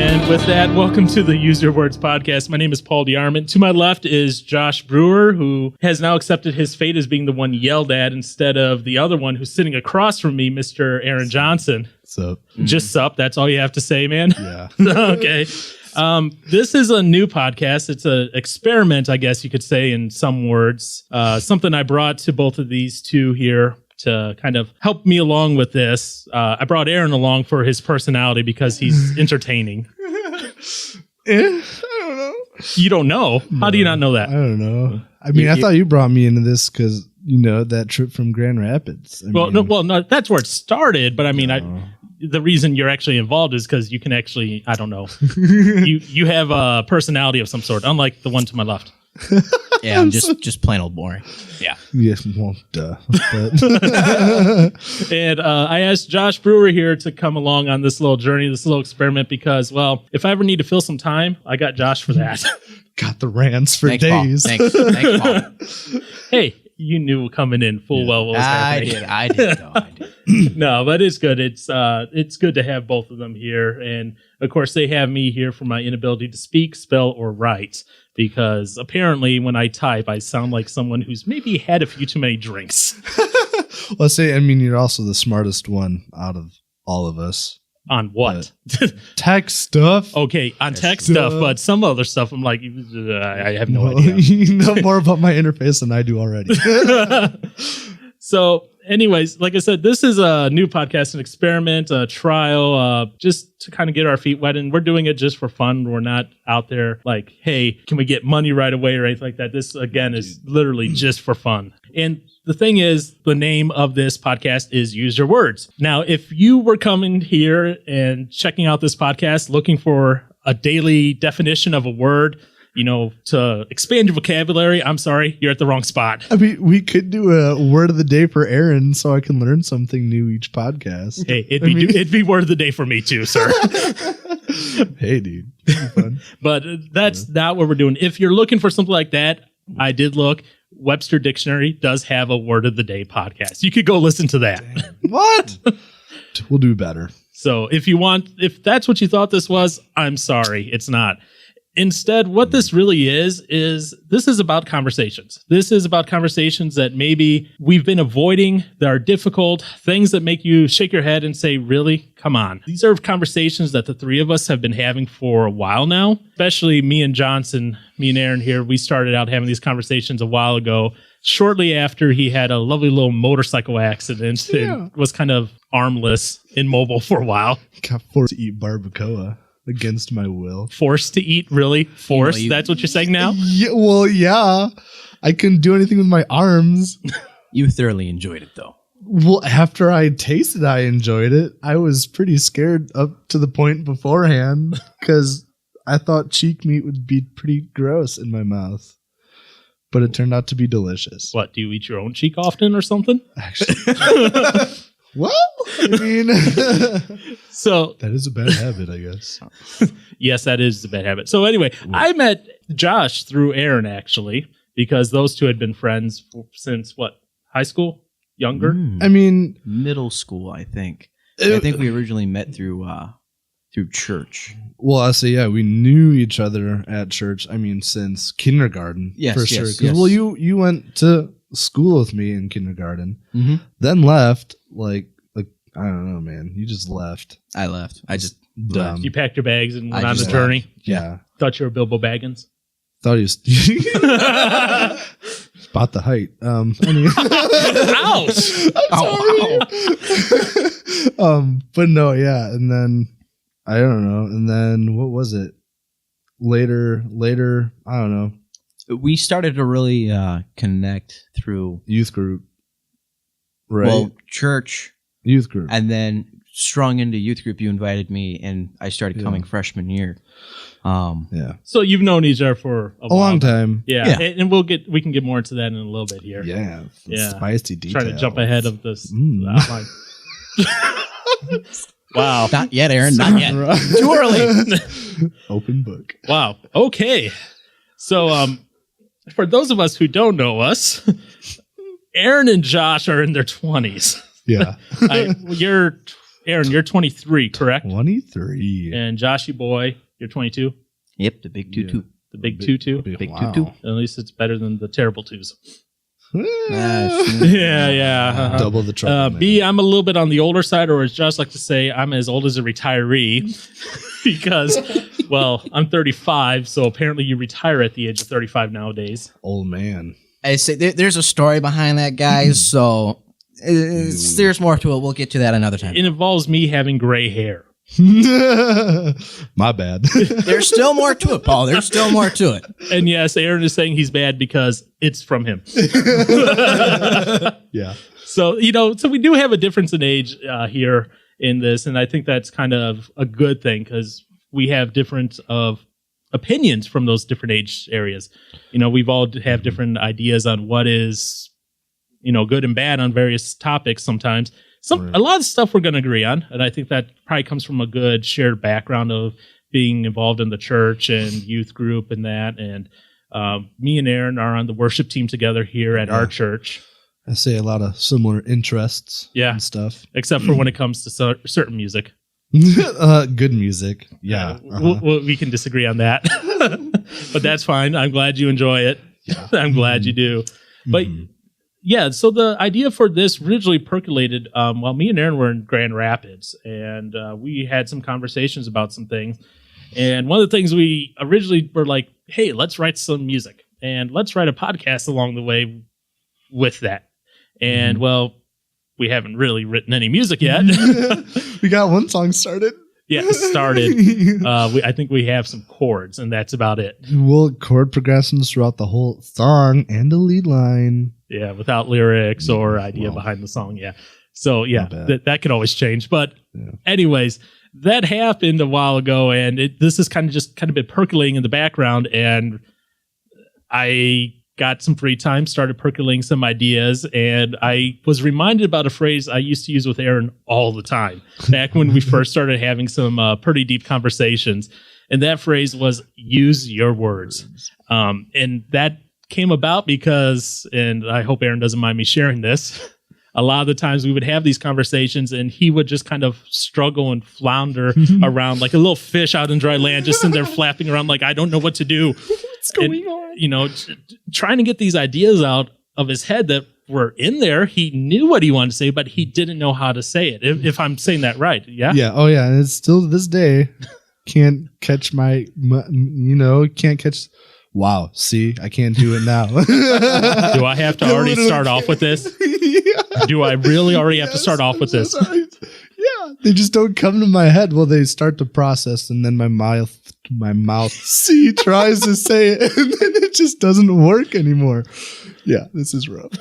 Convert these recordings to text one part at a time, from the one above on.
And with that, welcome to the Use Your Words podcast. My name is Paul DeArmond. To my left is Josh Brewer, who has now accepted his fate as being the one yelled at instead of the other one who's sitting across from me, Mr. Aaron Johnson. Sup? Just sup. That's all you have to say, man. Yeah. Okay. This is a new podcast. It's an experiment, I guess you could say, in some words. Something I brought to both of these two here to kind of help me along with this. I brought Aaron along for his personality because he's entertaining. I don't know. You don't know? How do you not know that? I don't know. I mean, I thought you brought me into this because, that trip from Grand Rapids. No, that's where it started. But I mean, the reason you're actually involved is because you can actually, I don't know, you have a personality of some sort, unlike the one to my left. Yeah, I'm just plain old boring. Yeah. Yes, well, duh. And I asked Josh Brewer here to come along on this little journey, this little experiment, because, well, if I ever need to fill some time, I got Josh for that. Got the rants for Thanks, days. Paul. Thanks, Paul. Hey, you knew coming in full well what was happening. I did. No, but it's good. It's good to have both of them here. And of course, they have me here for my inability to speak, spell, or write, because apparently when I type, I sound like someone who's maybe had a few too many drinks. Well, you're also the smartest one out of all of us. On what? Tech stuff. Okay, on tech stuff, but some other stuff, I'm like, I have no idea. You know more about my interface than I do already. So, anyways, like I said, this is a new podcast, an experiment, a trial, just to kind of get our feet wet. And we're doing it just for fun. We're not out there like, hey, can we get money right away or anything like that. This, again, is literally just for fun. And the thing is, the name of this podcast is Use Your Words. Now, if you were coming here and checking out this podcast, looking for a daily definition of a word, to expand your vocabulary, I'm sorry, you're at the wrong spot. I mean, we could do a word of the day for Aaron so I can learn something new each podcast. Hey, it'd be word of the day for me too, sir. Hey, dude. That'd be fun. But that's not what we're doing. If you're looking for something like that, I did look. Webster Dictionary does have a word of the day podcast. You could go listen to that. Damn. What? We'll do better. So if that's what you thought this was, I'm sorry, it's not. Instead, what this really is this is about conversations. This is about conversations that maybe we've been avoiding, that are difficult, things that make you shake your head and say, really? Come on. These are conversations that the three of us have been having for a while now, especially me and Aaron here. We started out having these conversations a while ago, shortly after he had a lovely little motorcycle accident and was kind of armless, immobile for a while. Got forced to eat barbacoa. Against my will. Forced to eat, really? Forced? That's what you're saying now? Yeah. I couldn't do anything with my arms. You thoroughly enjoyed it, though. Well, after I tasted, I enjoyed it. I was pretty scared up to the point beforehand because I thought cheek meat would be pretty gross in my mouth. But it turned out to be delicious. What, do you eat your own cheek often or something? Actually. Well, I mean, so that is a bad habit, I guess. Yes, that is a bad habit. So anyway, I met Josh through Aaron, actually, because those two had been friends since high school? Younger? I mean, middle school, I think. I think we originally met through church. Well, I say, yeah, we knew each other at church. I mean, since kindergarten, for sure. Yes. Well, you went to school with me in kindergarten, then left. Like I don't know, man. You just left. I left. I just dumb. You packed your bags and went on the journey. Yeah. Thought you were Bilbo Baggins. Thought he was about the height. Anyway. Ouch! But no, yeah. And then I don't know. And then what was it? Later, I don't know. We started to really connect through youth group. Right. Well, church. Youth group. And then strung into youth group, you invited me, and I started coming freshman year. Yeah. So you've known each other for a long time. Yeah. And we can get more into that in a little bit here. Yeah. Yeah. Spicy details. Trying to jump ahead of this outline. Wow. Not yet, Aaron. Not yet. Too early. Open book. Wow. Okay. So, for those of us who don't know us, Aaron and Josh are in their 20s. Yeah. You're Aaron, you're 23, correct? 23. And Joshy boy, you're 22. Yep, the big tutu. The big 2-2. Big wow. tutu. At least it's better than the terrible twos. Nice. Yeah. Double the trouble. man. B, I'm a little bit on the older side, or as Josh likes to say, I'm as old as a retiree because, well, I'm 35, so apparently you retire at the age of 35 nowadays. Old man. I say there's a story behind that, guys. So there's more to it. We'll get to that another time. It involves me having gray hair. My bad. There's still more to it, Paul. There's still more to it. And yes, Aaron is saying he's bad because it's from him. Yeah. So, so we do have a difference in age here in this. And I think that's kind of a good thing because we have different of opinions from those different age areas. We've all have different ideas on what is, good and bad on various topics sometimes. A lot of stuff we're going to agree on. And I think that probably comes from a good shared background of being involved in the church and youth group and that. And me and Aaron are on the worship team together here at our church. I say a lot of similar interests Yeah. and stuff. Except for when it comes to certain music. Good music. Yeah. We can disagree on that. But that's fine. I'm glad you enjoy it. I'm glad you do. But yeah, so the idea for this originally percolated while me and Aaron were in Grand Rapids, and we had some conversations about some things. And one of the things we originally were like, hey, let's write some music and let's write a podcast along the way with that. And well, we haven't really written any music yet. We got one song started. Yeah, started. I think we have some chords, and that's about it. We'll chord progressions throughout the whole song and the lead line. Yeah, without lyrics or idea Well, behind the song. Yeah. So, yeah, not bad. that could always change. But Yeah. anyways, that happened a while ago, and this has kind of been percolating in the background, and I got some free time, started percolating some ideas, and I was reminded about a phrase I used to use with Aaron all the time back when we first started having some pretty deep conversations. And that phrase was use your words. And that came about because, and I hope Aaron doesn't mind me sharing this, a lot of the times we would have these conversations and he would just kind of struggle and flounder around like a little fish out in dry land, just sitting there flapping around like, I don't know what to do. What's going on? Trying to get these ideas out of his head that were in there. He knew what he wanted to say, but he didn't know how to say it. If I'm saying that right. Yeah. Yeah. Oh, yeah. And it's still to this day, can't catch can't catch. Wow. See, I can't do it now. Do I have to already start off with this? Yeah. Do I really already have to start off with this? Yeah. They just don't come to my head. Well, they start to process, and then my mouth tries to say it, and then it just doesn't work anymore. Yeah, this is rough.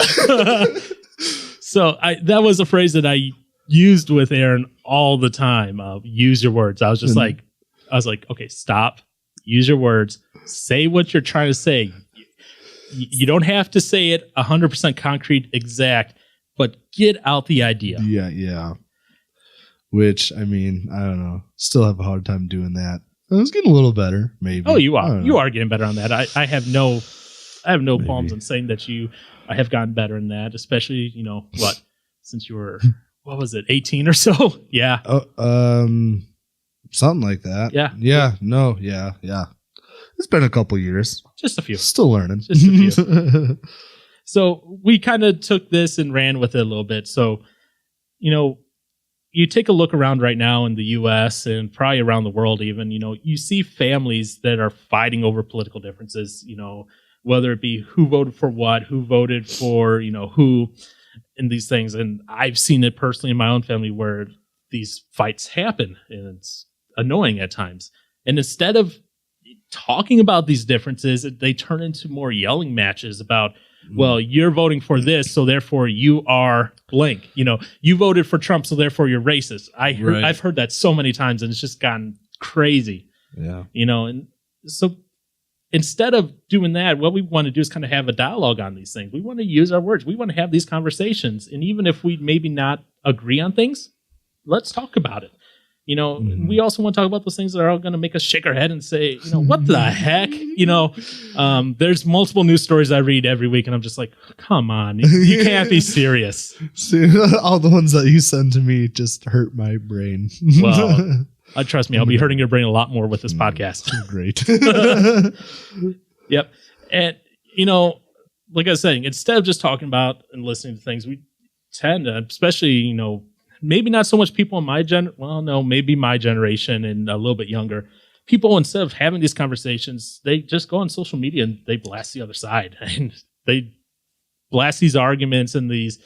So that was a phrase that I used with Aaron all the time. Use your words. I was like, okay, stop. Use your words. Say what you're trying to say. You don't have to say it 100% concrete, exact, but get out the idea. Yeah. Which, I mean, I don't know. Still have a hard time doing that. I was getting a little better, maybe. Oh, you I are. don't You know. are getting better on that. I have no Maybe. qualms in saying that I have gotten better in that, especially, since you were, 18 or so? Yeah. Something like that. Yeah. Yeah. No. Yeah. It's been a couple years. Just a few. Still learning. Just a few. So we kind of took this and ran with it a little bit. So, you take a look around right now in the U.S. and probably around the world even, you see families that are fighting over political differences, whether it be who voted for what, who voted for, who in these things. And I've seen it personally in my own family where these fights happen, and it's annoying at times. And instead of talking about these differences, they turn into more yelling matches about, well, you're voting for this, so therefore you are blank. You voted for Trump, so therefore you're racist. I've heard that so many times, and it's just gotten crazy. Yeah. And so instead of doing that, what we want to do is kind of have a dialogue on these things. We want to use our words. We want to have these conversations. And even if we maybe not agree on things, let's talk about it. You know, Mhm. we also want to talk about those things that are all going to make us shake our head and say, you know, what the heck? You know, there's multiple news stories I read every week, and I'm just like, come on, you can't be serious. See, all the ones that you send to me just hurt my brain. Well, trust me, I'll be hurting your brain a lot more with this podcast. Great. Yep. And, you know, like I was saying, instead of just talking about and listening to things, we tend to, especially, you know, maybe not so much people in maybe my generation and a little bit younger. People, instead of having these conversations, they just go on social media and they blast the other side. And they blast these arguments and these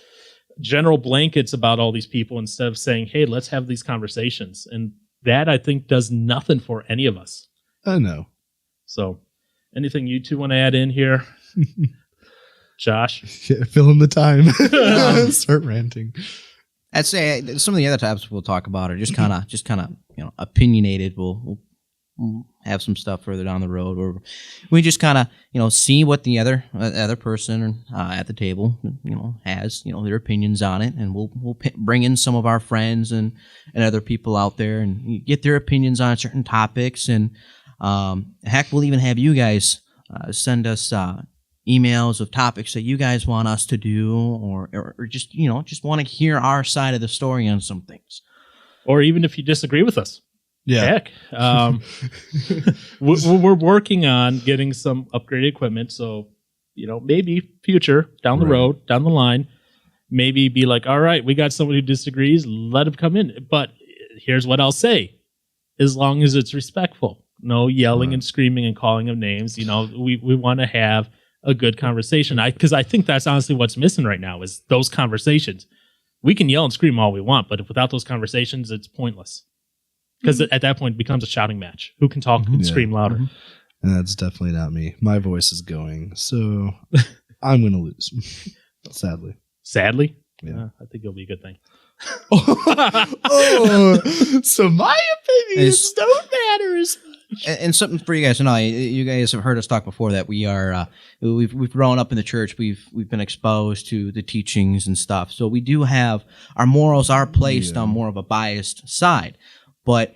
general blankets about all these people instead of saying, hey, let's have these conversations. And that, I think, does nothing for any of us. I know. So anything you two want to add in here? Josh? Yeah, fill in the time. Start ranting. I'd say some of the other topics we'll talk about are just kind of you know, opinionated. We'll have some stuff further down the road where we just kind of, you know, see what the other person at the table, you know, has, you know, their opinions on it, and we'll bring in some of our friends and other people out there and get their opinions on certain topics, and heck, we'll even have you guys send us emails of topics that you guys want us to do, or just, you know, just want to hear our side of the story on some things. Or even if you disagree with us. Yeah. Heck. We're working on getting some upgraded equipment. So, you know, maybe future, down the road, down the line, maybe be like, all right, we got someone who disagrees, let him come in. But here's what I'll say. As long as it's respectful. No yelling and screaming and calling of names. You know, we want to have a good conversation. Because I think that's honestly what's missing right now is those conversations. We can yell and scream all we want, but if without those conversations, it's pointless. Because at that point, it becomes a shouting match. Who can talk and scream louder? And that's definitely not me. My voice is going, so I'm going to lose. Sadly. Sadly? Yeah. I think it'll be a good thing. So my opinions don't matter as much. And something for you guys to know, you guys have heard us talk before that we are we've grown up in the church. We've been exposed to the teachings and stuff. So we do have our morals are placed on more of a biased side. But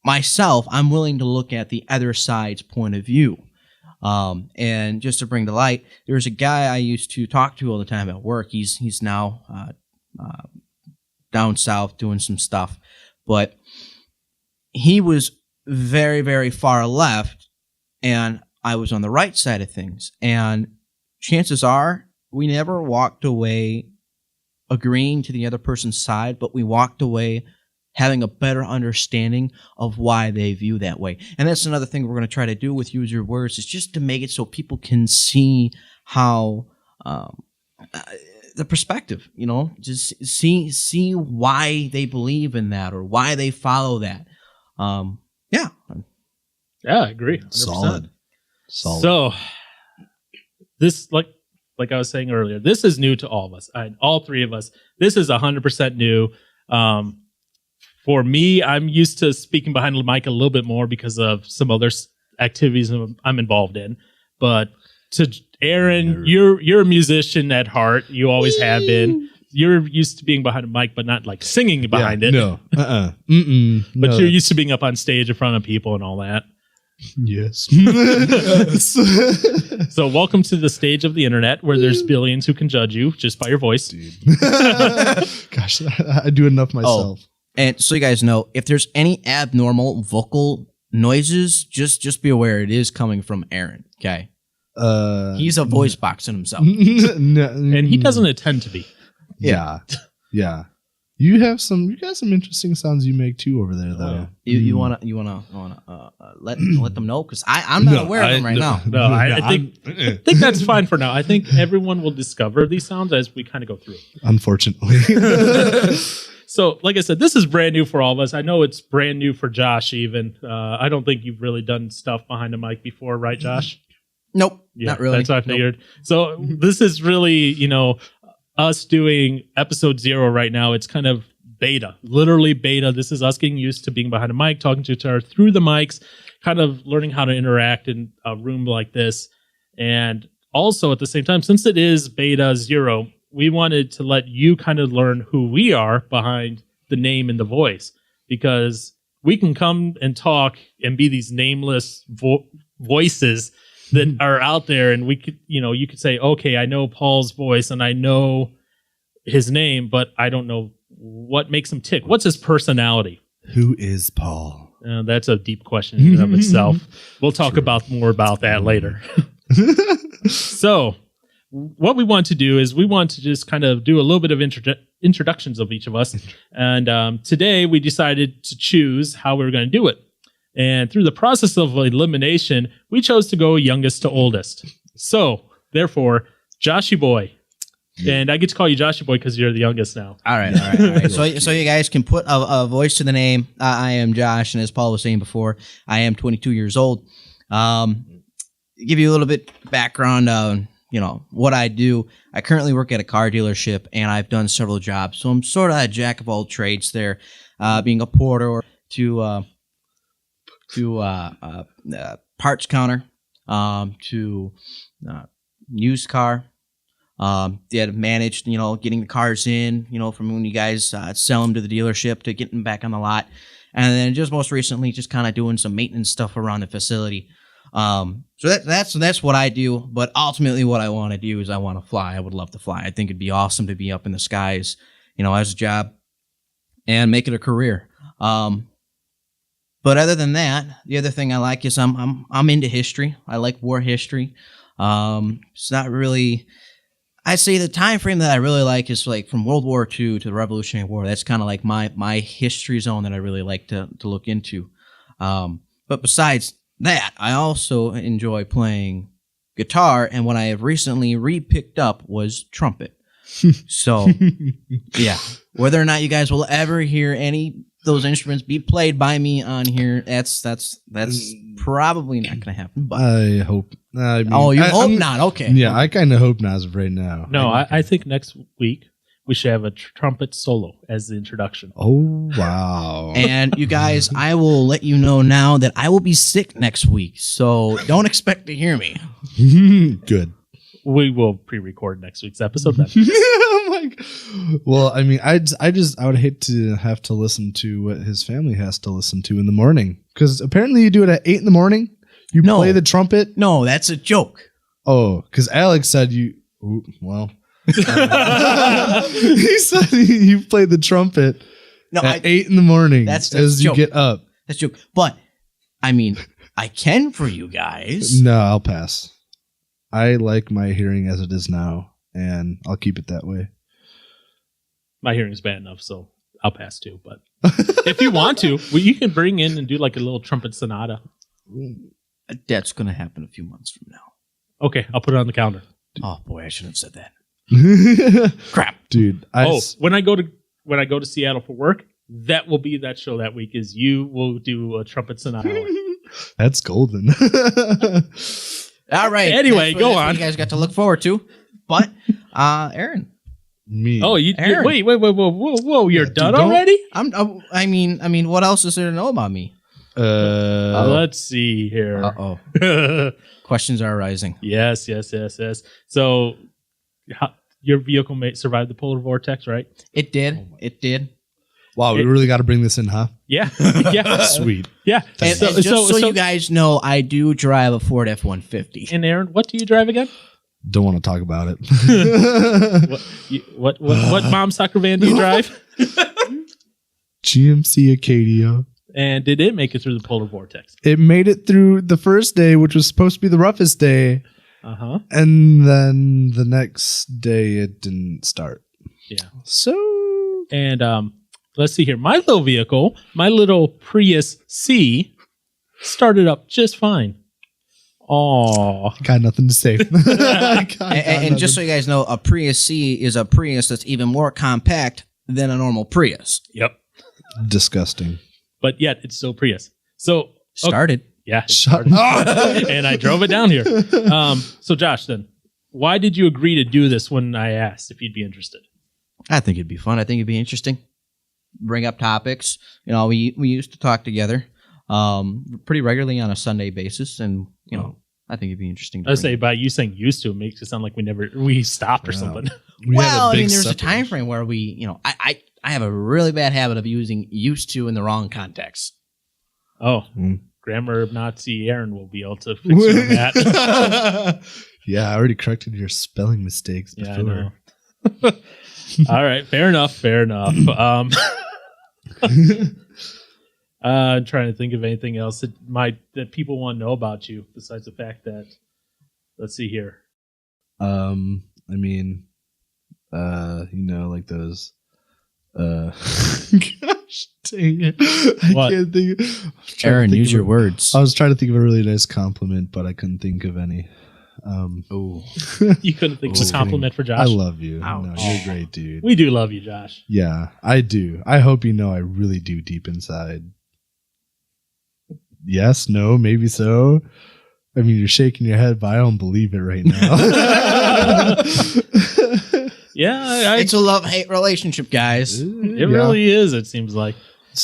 myself, I'm willing to look at the other side's point of view. And just to bring to light, there's a guy I used to talk to all the time at work. He's now down south doing some stuff, but he was very, very far left, and I was on the right side of things. And chances are we never walked away agreeing to the other person's side, but we walked away having a better understanding of why they view that way. And that's another thing we're going to try to do with Use Your Words, is just to make it so people can see how the perspective, you know, just see why they believe in that or why they follow that. Yeah, I agree. 100%. Solid. So this, like I was saying earlier, this is new to all of us. All three of us. This is 100% new. For me, I'm used to speaking behind the mic a little bit more because of some other activities I'm involved in. But to Aaron, you're a musician at heart. You always have been. You're used to being behind a mic, but not like singing behind it. No. But You're used to being up on stage in front of people and all that. Yes. So welcome to the stage of the internet where there's billions who can judge you just by your voice. Dude. Gosh, I do enough myself. and so you guys know, if there's any abnormal vocal noises, just be aware it is coming from Aaron. Okay, he's a voice box in himself, And he doesn't intend to be. Yeah. You got some interesting sounds you make too over there, though. You wanna let them know, because I'm not aware of them right now. No, I think that's fine for now. I think everyone will discover these sounds as we kind of go through. Unfortunately. So, like I said, this is brand new for all of us. I know it's brand new for Josh even. I don't think you've really done stuff behind the mic before, right, Josh? Nope, Yeah, not really. That's what I figured. So this is really, us doing episode 0 right now. It's kind of beta, literally beta. This is us getting used to being behind a mic, talking to each other through the mics, kind of learning how to interact in a room like this. And also at the same time, since it is beta 0, we wanted to let you kind of learn who we are behind the name and the voice. because we can come and talk and be these nameless voices that are out there, and we could, you could say, okay, I know Paul's voice and I know his name, but I don't know what makes him tick. What's his personality? Who is Paul? That's a deep question in and of itself. We'll talk more about that later. So what we want to do is we want to just kind of do a little bit of introductions of each of us. And today we decided to choose how we were going to do it. And through the process of elimination, we chose to go youngest to oldest. So therefore, Joshy Boy. And I get to call you Joshy Boy because you're the youngest now. All right. So you guys can put a voice to the name. I am Josh, and as Paul was saying before, I am 22 years old. Give you a little bit background on what I do. I currently work at a car dealership, and I've done several jobs. So I'm sort of a jack of all trades there, being a porter to parts counter, to used car. Managed, getting the cars in, from when you guys sell them to the dealership to getting them back on the lot. And then just most recently, just kind of doing some maintenance stuff around the facility. So that's what I do. But ultimately what I want to do is I want to fly. I would love to fly. I think it'd be awesome to be up in the skies, as a job and make it a career. But other than that, the other thing I like is I'm into history. I like war history. It's not really... I'd say the time frame that I really like is like from World War II to the Revolutionary War. That's kind of like my history zone that I really like to look into. But besides that, I also enjoy playing guitar, and what I have recently re-picked up was trumpet. So, yeah, whether or not you guys will ever hear any of those instruments be played by me on here, that's probably not going to happen. But I hope. I mean, you hope not? Okay. Yeah, I kind of hope not as of right now. No, I think next week we should have a trumpet solo as the introduction. Oh, wow. And you guys, I will let you know now that I will be sick next week, so don't expect to hear me. Good. We will pre-record next week's episode then. Oh my God. Well, I mean, I would hate to have to listen to what his family has to listen to in the morning, because apparently you do it at 8 in the morning. You play the trumpet. No, that's a joke. Oh, because Alex said you. Well, he said you play the trumpet at 8 in the morning. That's as joke. You get up. That's a joke. But I mean, I can for you guys. No, I'll pass. I like my hearing as it is now, and I'll keep it that way. My hearing is bad enough, so I'll pass too. But if you want to, you can bring in and do like a little trumpet sonata. That's going to happen a few months from now. Okay, I'll put it on the calendar. Oh boy, I shouldn't have said that. Crap, dude. When I go to Seattle for work, that will be that show that week. Is you will do a trumpet sonata. That's golden. All right. Anyway, go on. You guys got to look forward to. But, Aaron. Me. Oh, Aaron. Wait, whoa! You're done already? I mean, what else is there to know about me? Let's see here. Uh-oh. Questions are arising. Yes. So, your vehicle may survive the polar vortex, right? It did. It did. Wow, we really got to bring this in, huh? Yeah. Yeah. Sweet. Yeah. And so you guys know, I do drive a Ford F-150. And Aaron, what do you drive again? Don't want to talk about it. What mom's soccer van do you drive? GMC Acadia. And did it make it through the polar vortex? It made it through the first day, which was supposed to be the roughest day. Uh-huh. And then the next day it didn't start. Yeah. So. And let's see here. My little vehicle, my little Prius C, started up just fine. Oh, got nothing to say. And just so you guys know, a Prius C is a Prius that's even more compact than a normal Prius. Yep. Disgusting. But yet it's still Prius. So started. Yeah. It started. And I drove it down here. So Josh, then, why did you agree to do this when I asked if you'd be interested? I think it'd be fun. I think it'd be interesting. Bring up topics. We used to talk together pretty regularly on a Sunday basis, and I think it'd be interesting. I say by you saying used to, it makes it sound like we stopped or something. Well, I mean, there's a time frame where we, I have a really bad habit of using used to in the wrong context. Oh, Mm. grammar Nazi Aaron will be able to fix you on that. Yeah, I already corrected your spelling mistakes Yeah, I before. know. All right, fair enough. Fair enough. I'm trying to think of anything else that people want to know about you besides the fact that. Let's see here. I mean, like those. Gosh dang it! I What? can't think. I was trying to Aaron, think use of your a- words. I was trying to think of a really nice compliment, but I couldn't think of any. Oh, You couldn't think of Just a compliment for Josh. I love you. Ouch. No, you're a great dude. We do love you, Josh. Yeah, I do. I hope you know I really do deep inside. Yes, no, maybe so. I mean, you're shaking your head, but I don't believe it right now. Yeah, it's a love-hate relationship, guys. it Yeah. really is. It seems like.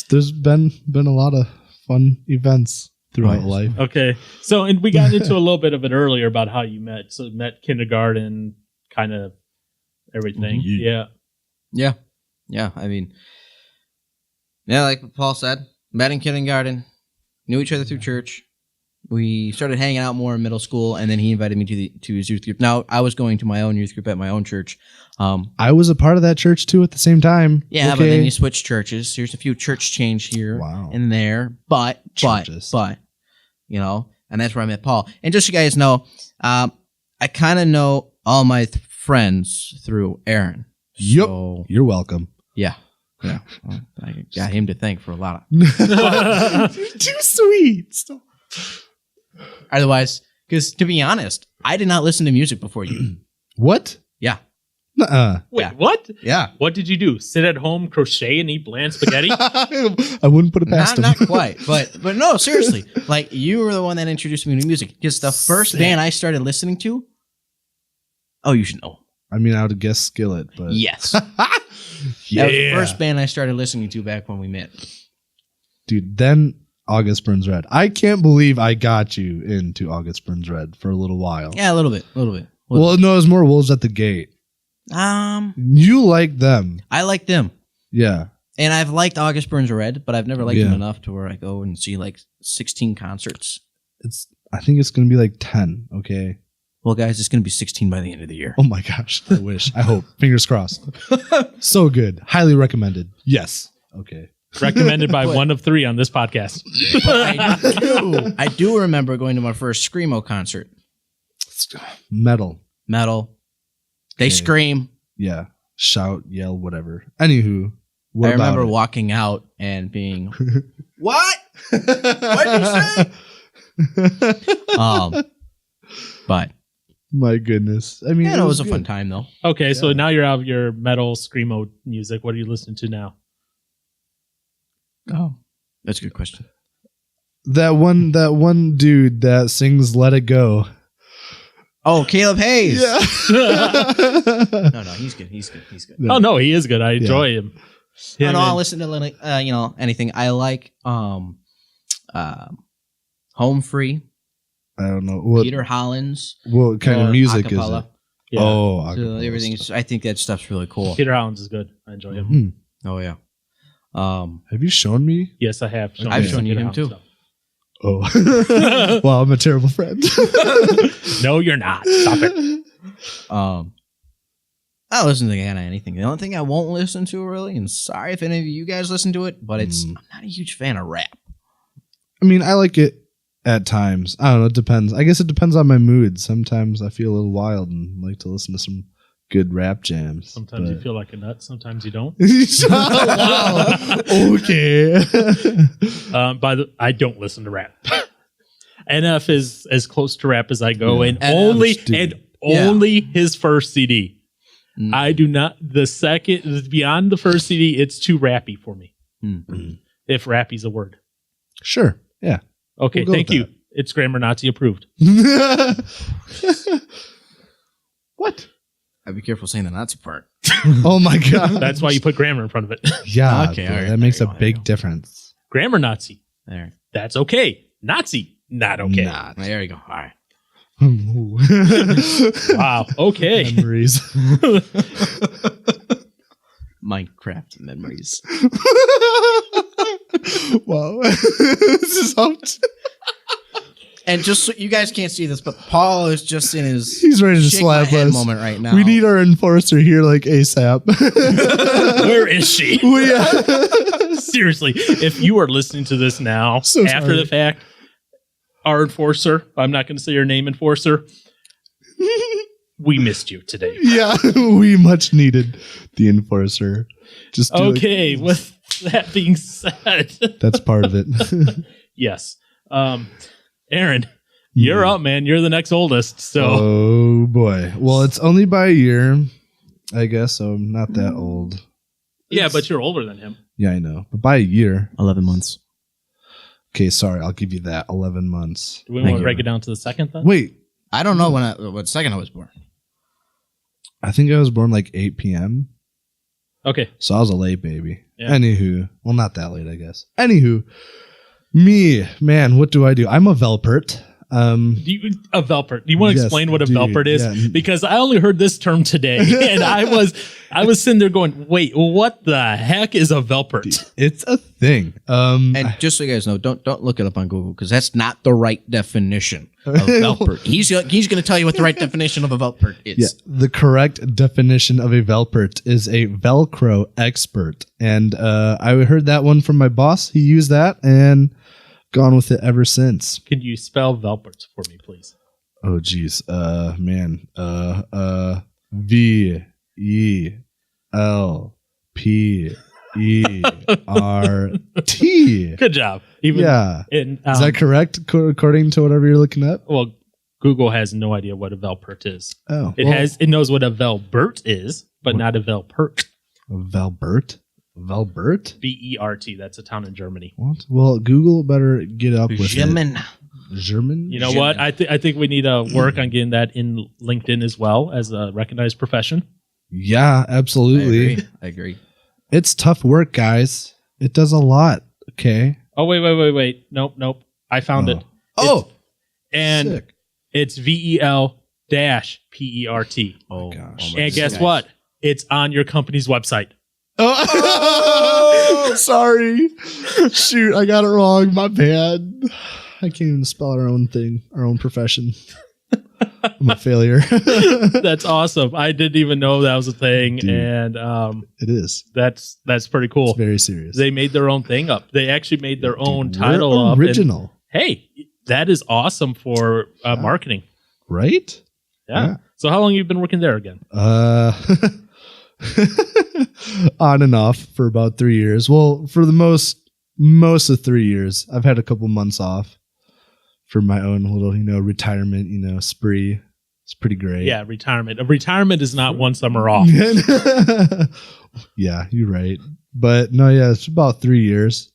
There's been a lot of fun events throughout Right. life. Okay, so and we got into a little bit of it earlier about how you met. So met kindergarten, kind of everything. Yeah. Yeah. Yeah. I mean, yeah, like Paul said, met in kindergarten, knew each other through church. We started hanging out more in middle school, and then he invited me to his youth group. Now, I was going to my own youth group at my own church. I was a part of that church too at the same time. Yeah, but then you switch churches. There's a few church change here Wow. and there, but, Churches. and that's where I met Paul. And just so you guys know, I kind of know all my friends through Aaron. Yep. So, You're welcome. yeah. Well, I got him to thank for a lot of. You're too sweet. Stop. Otherwise, because to be honest, I did not listen to music before you. What? Yeah. Nuh-uh. Wait, Yeah. what? Yeah. What did you do? Sit at home, crochet, and eat bland spaghetti? I wouldn't put it past Not him. quite, but no, seriously. Like you were the one that introduced me to music. Because the first Sick. band I started listening to. Oh, you should know. I mean, I would have guessed Skillet, but Yes. yeah, That was the first band I started listening to back when we met. dude. Then August Burns Red. I can't believe I got you into August Burns Red for a little while. Yeah, a little bit. Well, no, it was more Wolves at the Gate. You like them, I like them. yeah? And I've liked August Burns Red, but I've never liked them Yeah. enough to where I go and see like 16 concerts. I think it's gonna be like 10. Okay. Well, guys, it's going to be 16 by the end of the year. Oh my gosh. I wish. I hope. Fingers crossed. So good. Highly recommended. Yes. Okay. Recommended by one of three on this podcast. I do remember going to my first Screamo concert. Metal. Metal. They Okay. scream. Yeah. Shout, yell, whatever. Anywho. What I remember about it? walking out and being, what? What'd you say? But My goodness. I mean, yeah, it was a good. fun time though. Okay, so Yeah. now you're out of your metal screamo music. What are you listening to now? Oh, that's a good question. That one dude that sings "Let It Go." Oh, Caleb Hayes. Yeah. No, he's good. He's good. Yeah. Oh no, he is good. I enjoy him. I Him know I'll and- listen to anything. I like Home Free, I don't know what Peter Hollins. what kind of music is acapella. it. Yeah. Oh, So acapella everything's. stuff. I think that stuff's really cool. Peter Hollins is good. I enjoy him. Hmm. Oh yeah. Have you shown me? Yes, I have. I've some shown you Peter him, too. Hollins Oh, well, I'm a terrible friend. stuff. No, you're not. Stop it. I'll listen to kind of anything. The only thing I won't listen to really, and sorry if any of you guys listen to it, but I'm not a huge fan of rap. I mean, I like it at times. I don't know. It depends. I guess it depends on my mood. Sometimes I feel a little wild and like to listen to some good rap jams. Sometimes you feel like a nut. Sometimes you don't. Wow. Okay. I don't listen to rap. NF is as close to rap as I go, Yeah. and NF, only his first CD. Mm. I do not. The second beyond the first CD, it's too rappy for me. Mm. If rappy's a word. Sure. Yeah. Okay, We'll go thank with you. that. It's Grammar Nazi approved. What? I'd be careful saying the Nazi part. Oh my god. That's why you put grammar in front of it. Yeah. Okay, bro, all right, that makes there a you go, there you big go. difference. Grammar Nazi. There. That's okay. Nazi. Not okay. Not. There you go. All right. Wow. Okay. Memories. Minecraft memories. Wow. This is how And just so you guys can't see this, but Paul is just in his he's ready to shake my slap head us. moment right now. We need our enforcer here like ASAP. Where is she? we, Seriously, if you are listening to this now, So after sorry. the fact, our enforcer, I'm not going to say your name, enforcer, we missed you today. yeah, we much needed the enforcer. Just do Okay, with that being said, that's part of it. yes. Aaron, you're up, man. You're the next oldest. So Oh boy. Well, it's only by a year, I guess. So I'm not that old. yeah, but you're older than him. Yeah, I know. But by a year. 11 months. Okay, sorry. I'll give you that. 11 months. Do we Thank want to you. break it down to the second then? Wait, I don't know what second I was born. I think I was born like 8 p.m. Okay. So I was a late baby. Yeah. Anywho, well, not that late, I guess. Anywho, me, man, what do? I'm a Velpert. A Velpert. Do you want to Yes, explain what a dude, Velpert is? yeah. Because I only heard this term today, and I was sitting there going, "Wait, what the heck is a Velpert?" It's a thing. And just so you guys know, don't look it up on Google because that's not the right definition of Velpert. He's going to tell you what the right definition of a Velpert is. Yeah, the correct definition of a Velpert is a Velcro expert. And I heard that one from my boss. He used that and gone with it ever since. Can you spell Velpert for me, please? Oh geez. Man. V E L P E R T. Good job. Even Yeah. in, Is that correct according to whatever you're looking up? well, Google has no idea what a Velpert is. Oh. It knows what a Velbert is, but not a Velpert. Velbert? Velbert? Bert. That's a town in Germany. What? Well, Google better get up with it. German. German? You know what? I think we need to work on getting that in LinkedIn as well as a recognized profession. Yeah, absolutely. I agree. It's tough work, guys. It does a lot. Okay. Oh wait. Nope. I found it. Oh, And sick. it's VEL-PERT. Oh, gosh. And guess what? It's on your company's website. Oh, sorry. Shoot, I got it wrong. My bad. I can't even spell our own thing, our own profession. I'm a failure. That's awesome. I didn't even know that was a thing, Dude. and It is. that's pretty cool. It's very serious. They made their own thing up. They actually made their own Dude, title we're up. original, And, hey, that is awesome for marketing. right? Yeah. Yeah. So how long have you been working there again? On and off for about 3 years. Well, for the most of 3 years. I've had a couple months off for my own little, retirement, spree. It's pretty great. Yeah, retirement. A retirement is not one summer off. Yeah, you're right. But no, yeah, it's about 3 years.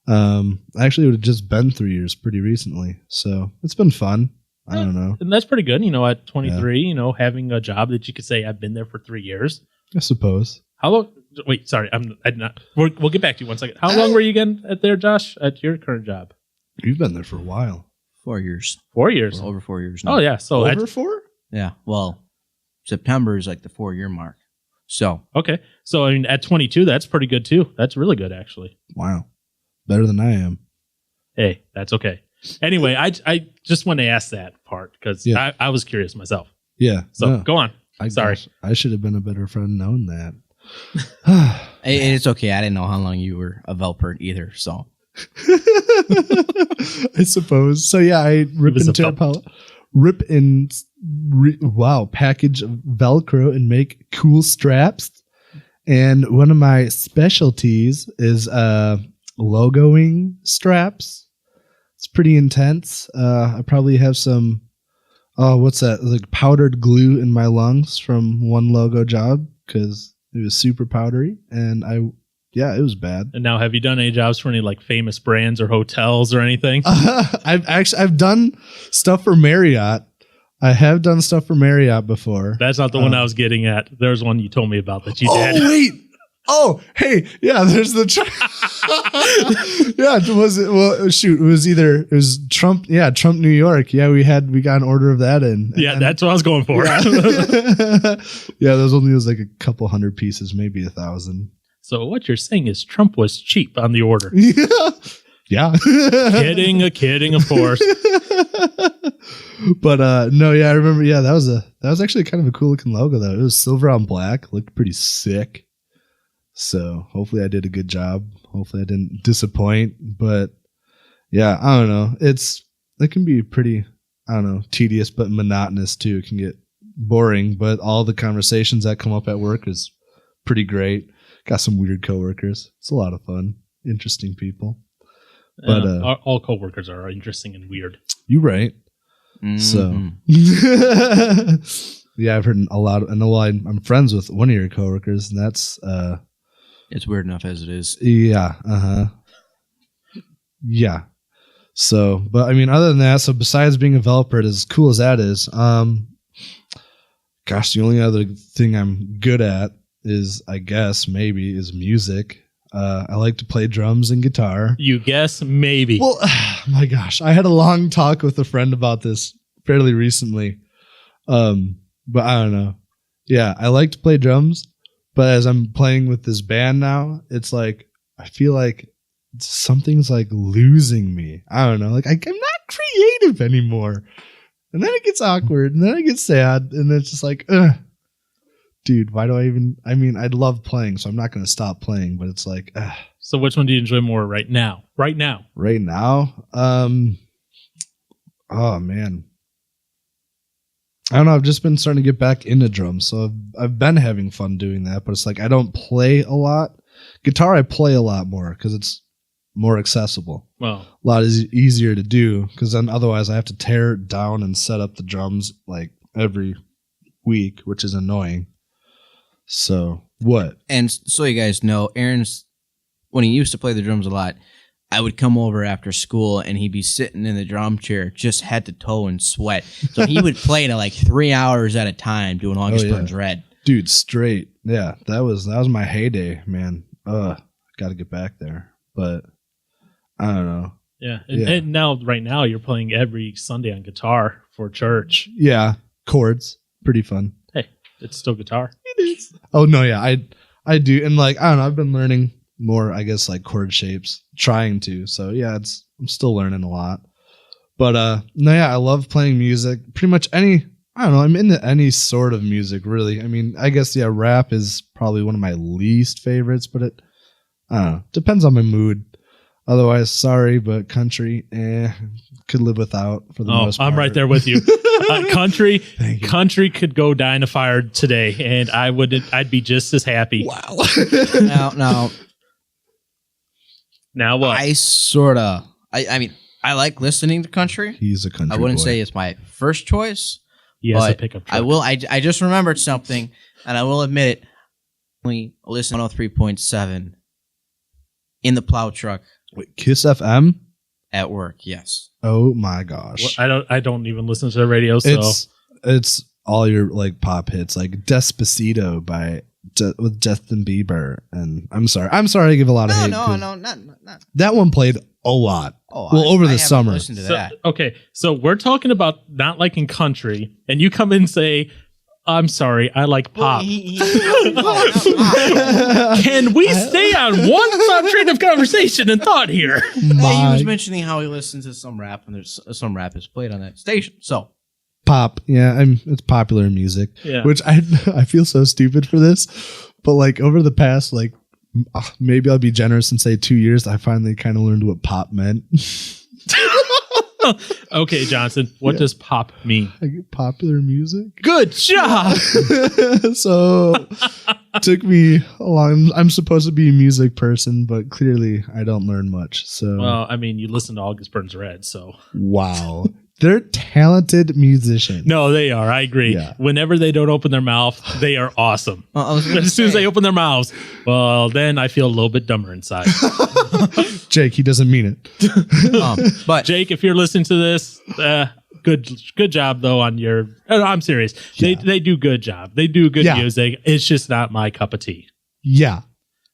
Actually, it would have just been 3 years pretty recently. So it's been fun. I don't know. And that's pretty good, at 23, having a job that you could say I've been there for 3 years. I suppose. How long? Wait, sorry, I'm not. We'll get back to you 1 second. How long were you again at there, Josh, at your current job? You've been there for a while. 4 years. 4 years. Over 4 years now. Oh yeah. So Over 4? Yeah. Well, September is like the 4-year mark. So okay. So I mean, at 22, that's pretty good too. That's really good, actually. Wow. Better than I am. Hey, that's okay. Anyway, I just want to ask that part because Yeah. I was curious myself. Yeah. So no. go on. Sorry. Gosh, I should have been a better friend knowing that. It's okay. I didn't know how long you were a Velpert either. So I suppose. So yeah, I rip was and a tear package of Velcro and make cool straps. And one of my specialties is logoing straps. It's pretty intense. I probably have some what's that? Like powdered glue in my lungs from one logo job because it was super powdery and it was bad. And now, have you done any jobs for any like famous brands or hotels or anything? I've done stuff for Marriott. I have done stuff for Marriott before. That's not the one I was getting at. There's one you told me about that you Oh did. wait! Oh, hey, yeah, there's the yeah, was it well shoot, it was Trump, yeah, Trump New York. Yeah, we got an order of that in. Yeah, that's what I was going for. Yeah, yeah, was like a couple hundred pieces, maybe 1,000. So what you're saying is Trump was cheap on the order. Yeah. Kidding, of course. But no, yeah, I remember. Yeah, that was actually kind of a cool looking logo though. It was silver on black, looked pretty sick. So hopefully I did a good job. Hopefully I didn't disappoint. But yeah, I don't know. It can be pretty, I don't know, tedious but monotonous too. It can get boring, but all the conversations that come up at work is pretty great. Got some weird coworkers. It's a lot of fun. Interesting people. But all coworkers are interesting and weird. You're right. Mhm. So yeah, I've heard a lot. I'm friends with one of your coworkers, and that's It's weird enough as it is. yeah, yeah. So, but I mean, other than that, so besides being a developer, as cool as that is, gosh, the only other thing I'm good at is, I guess, maybe is music. I like to play drums and guitar. You guess maybe. Well, my gosh, I had a long talk with a friend about this fairly recently. But I don't know. Yeah, I like to play drums, but as I'm playing with this band now, it's like I feel like something's like losing me. I don't know. Like I'm not creative anymore. And then it gets awkward, and then I get sad, and then it's just like, ugh. Dude, why do I mean, I love playing, so I'm not going to stop playing, but it's like, So which one do you enjoy more right now? Right now. right now, oh man. I don't know. I've just been starting to get back into drums, so I've been having fun doing that, but it's like I don't play a lot. Guitar, I play a lot more because it's more accessible. Well, A lot easier to do because then otherwise I have to tear it down and set up the drums like every week, which is annoying. So what? And so you guys know, Aaron's, when he used to play the drums a lot, I would come over after school and he'd be sitting in the drum chair just head to toe in sweat. So he would play to like 3 hours at a time doing August yeah. Burns Red. Dude, straight. Yeah, that was my heyday, man. Got to get back there. But I don't know. yeah. Yeah. And now, right now, you're playing every Sunday on guitar for church. Yeah, chords, pretty fun. Hey, it's still guitar. Oh no, yeah, I do, and like I don't know, I've been learning more, I guess, like chord shapes, trying to. So yeah, I'm still learning a lot. But no, yeah, I love playing music. Pretty much I don't know, I'm into any sort of music, really. I mean, I guess yeah, rap is probably one of my least favorites, but I don't know, depends on my mood. Otherwise, sorry, but country, could live without for the most part. I'm right there with you. Country Thank you. country could go die in a fire today, and I'd be just as happy. Wow. Now, Now what? I mean, I like listening to country. He's a country I wouldn't boy. say it's my first choice. He has a but pickup truck. I will. I just remembered something, and I will admit it. We listen to 103.7 in the plow truck Wait, Kiss FM? at work. Yes. Oh my gosh. Well, I don't even listen to the radio, so It's all your like pop hits, like Despacito with Justin Bieber, and I'm sorry I give a lot of hate. No, 'cause not. that one played a lot. Oh, Well, over the haven't summer. listened to So, that. okay, so we're talking about not liking country, and you come in and say, "I'm sorry, I like pop." Can we stay on one train of conversation and thought here? He My was mentioning how he listens to some rap, and there's some rap is played on that station. So pop, yeah, it's popular music, Yeah. which I feel so stupid for this, but like over the past like maybe I'll be generous and say 2 years, I finally kind of learned what pop meant. Okay, Johnson, what does pop mean? Like popular music. Good job. So took me a long. I'm supposed to be a music person, but clearly I don't learn much. So Well, I mean, you listen to August Burns Red, so wow, they're talented musicians. no, they are. I agree. Yeah. Whenever they don't open their mouth, they are awesome. I was But gonna as soon as say, they open their mouths, well, then I feel a little bit dumber inside. Jake, he doesn't mean it. but Jake, if you're listening to this, good job though on your. I'm serious. Yeah. They do good job. They do good Yeah. music. It's just not my cup of tea. Yeah,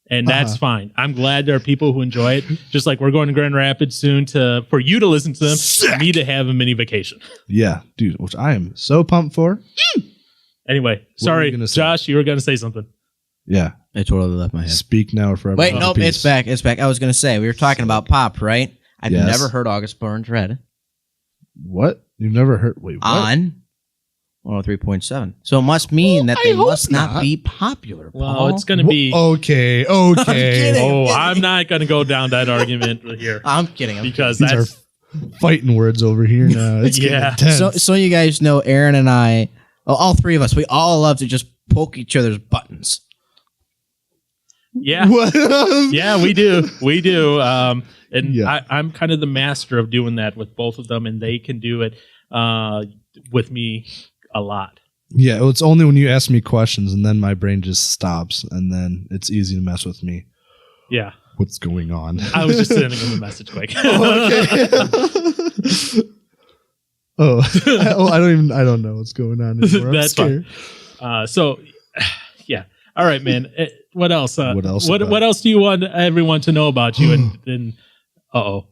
And that's fine. I'm glad there are people who enjoy it. Just like we're going to Grand Rapids soon for you to listen to them, Sick. me to have a mini vacation. Yeah, dude, which I am so pumped for. Anyway, were sorry, you gonna say? Josh, you were going to say something. Yeah. I totally left my head. Speak now or forever. Wait, hold nope, your it's peace. back. It's back. I was going to say, we were talking about pop, right? I've Yes. never heard August Burns Red What? You've never heard? Wait, what? on 103.7. So it must mean that I they hope must not not. be popular, Well, Paul. it's going to be. Okay. kidding. Oh, I'm not going to go down that argument here I'm kidding. because These that's. are fighting words over here now. It's getting Yeah. intense. So you guys know, Aaron and I, all three of us, we all love to just poke each other's buttons. Yeah. What? Yeah, we do. We do. And Yeah. I'm kind of the master of doing that with both of them, and they can do it with me a lot. Yeah, well, it's only when you ask me questions and then my brain just stops and then it's easy to mess with me. Yeah. What's going on? I was just sending them a message quick. Oh, I don't know what's going on anymore. I'm That's scared. So, yeah. All right, man. What else? What else What, about- what else do you want everyone to know about you? And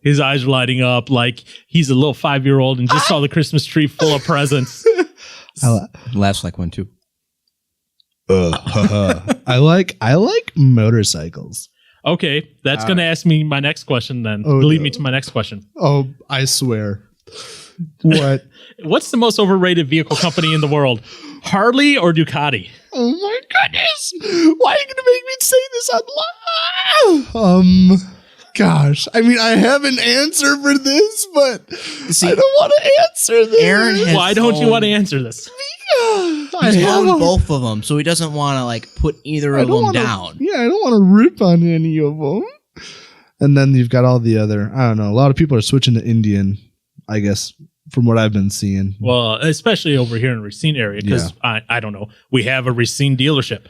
his eyes are lighting up like he's a little 5-year-old and just saw the Christmas tree full of presents. Laughs like one, too. I like motorcycles. Okay, that's going to ask me my next question then. Oh, Lead no. me to my next question. Oh, I swear. What? What's the most overrated vehicle company in the world? Harley or Ducati? Oh my goodness! Why are you gonna make me say this out loud? Gosh, I mean, I have an answer for this, but See, I don't want to answer this. Aaron has Why don't you owned- want to answer this? I He's have owned a- both of them, so he doesn't want to like put either I of don't them wanna- down. Yeah, I don't want to rip on any of them. And then you've got all the other. I don't know. A lot of people are switching to Indian. I guess from what I've been seeing. Well, especially over here in the Racine area, because I don't know. We have a Racine dealership.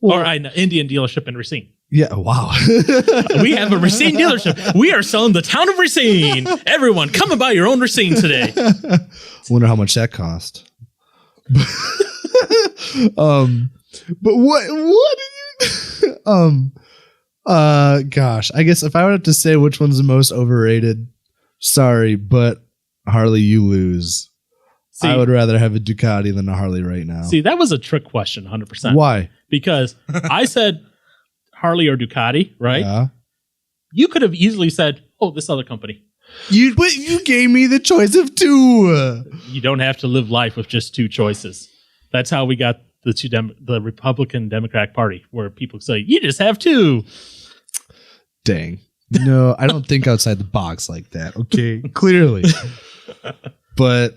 Well- Or an Indian dealership in Racine. Yeah. Wow. We have a Racine dealership. We are selling the town of Racine. Everyone, come and buy your own Racine today. Wonder how much that cost. But what did you gosh, I guess if I were to say which one's the most overrated, sorry, but Harley, you lose. See, I would rather have a Ducati than a Harley right now. see, that was a trick question, 100%. Why? Because I said Harley or Ducati, right? Yeah. You could have easily said, oh, this other company. But you gave me the choice of two. You don't have to live life with just two choices. That's how we got the Republican Democratic Party, where people say, you just have two. Dang. No, I don't think outside the box like that. Okay, clearly. But,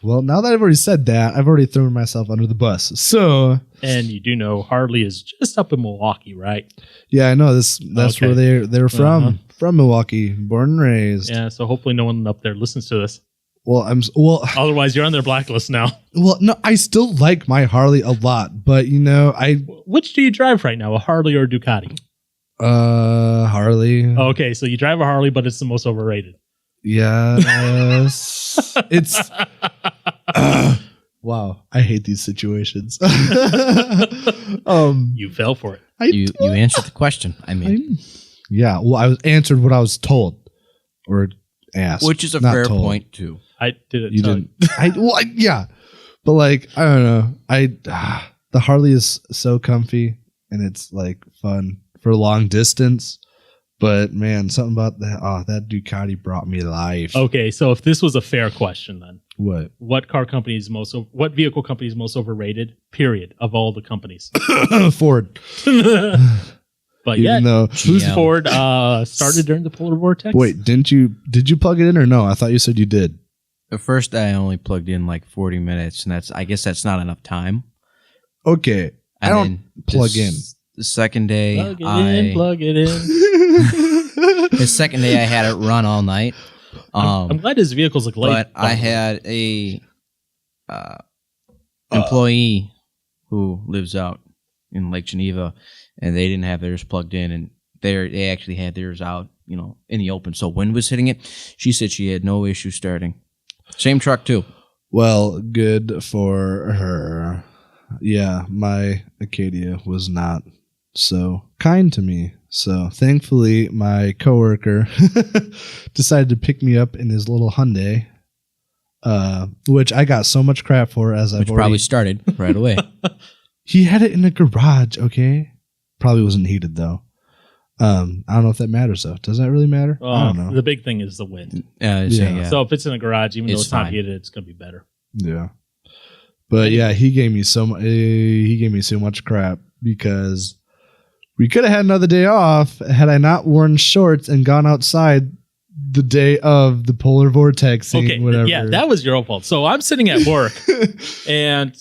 well, now that I've already said that, I've already thrown myself under the bus. So, And you do know Harley is just up in Milwaukee, right? yeah, I know that's Okay. where they're from. Uh-huh. From Milwaukee, born and raised. Yeah, so hopefully no one up there listens to this. Well, Otherwise, you're on their blacklist now. no, I still like my Harley a lot, but Which do you drive right now, a Harley or a Ducati? Harley. Okay, so you drive a Harley, but it's the most overrated. Yes. It's wow, I hate these situations. You fell for it. You answered the question. I mean, Yeah, well, I was answered what I was told or asked, which is a not fair told. point too. I did it. You didn't. Yeah, but like I don't know. The Harley is so comfy and it's like fun for long distance. But man, something about that Ducati brought me life. Okay, so if this was a fair question, then What? what vehicle company is most overrated? Period of all the companies. Ford. But Even yeah, though whose GM. Ford started during the polar vortex? wait, did you plug it in or no? I thought you said you did. At first, I only plugged in like 40 minutes, and I guess that's not enough time. Okay, I And don't then plug in. The second day, plug it in. the second day I had it run all night. I'm glad his vehicles look light. But I had a employee who lives out in Lake Geneva, and they didn't have theirs plugged in, and they actually had theirs out, in the open. So wind was hitting it. She said she had no issue starting. Same truck too. Well, good for her. Yeah, my Acadia was not so kind to me. So thankfully, my coworker decided to pick me up in his little Hyundai, which I got so much crap for, as I've Which already. probably started right away. He had it in a garage. Okay, probably wasn't heated though. I don't know if that matters though. Does that really matter? I don't know. The big thing is the wind. Yeah. So if it's in a garage, even though It's it's not fine. heated, it's going to be better. Yeah. But yeah, he gave me so much crap because we could have had another day off had I not worn shorts and gone outside the day of the polar vortex. Okay. Whatever. Yeah, that was your own fault. So I'm sitting at work and,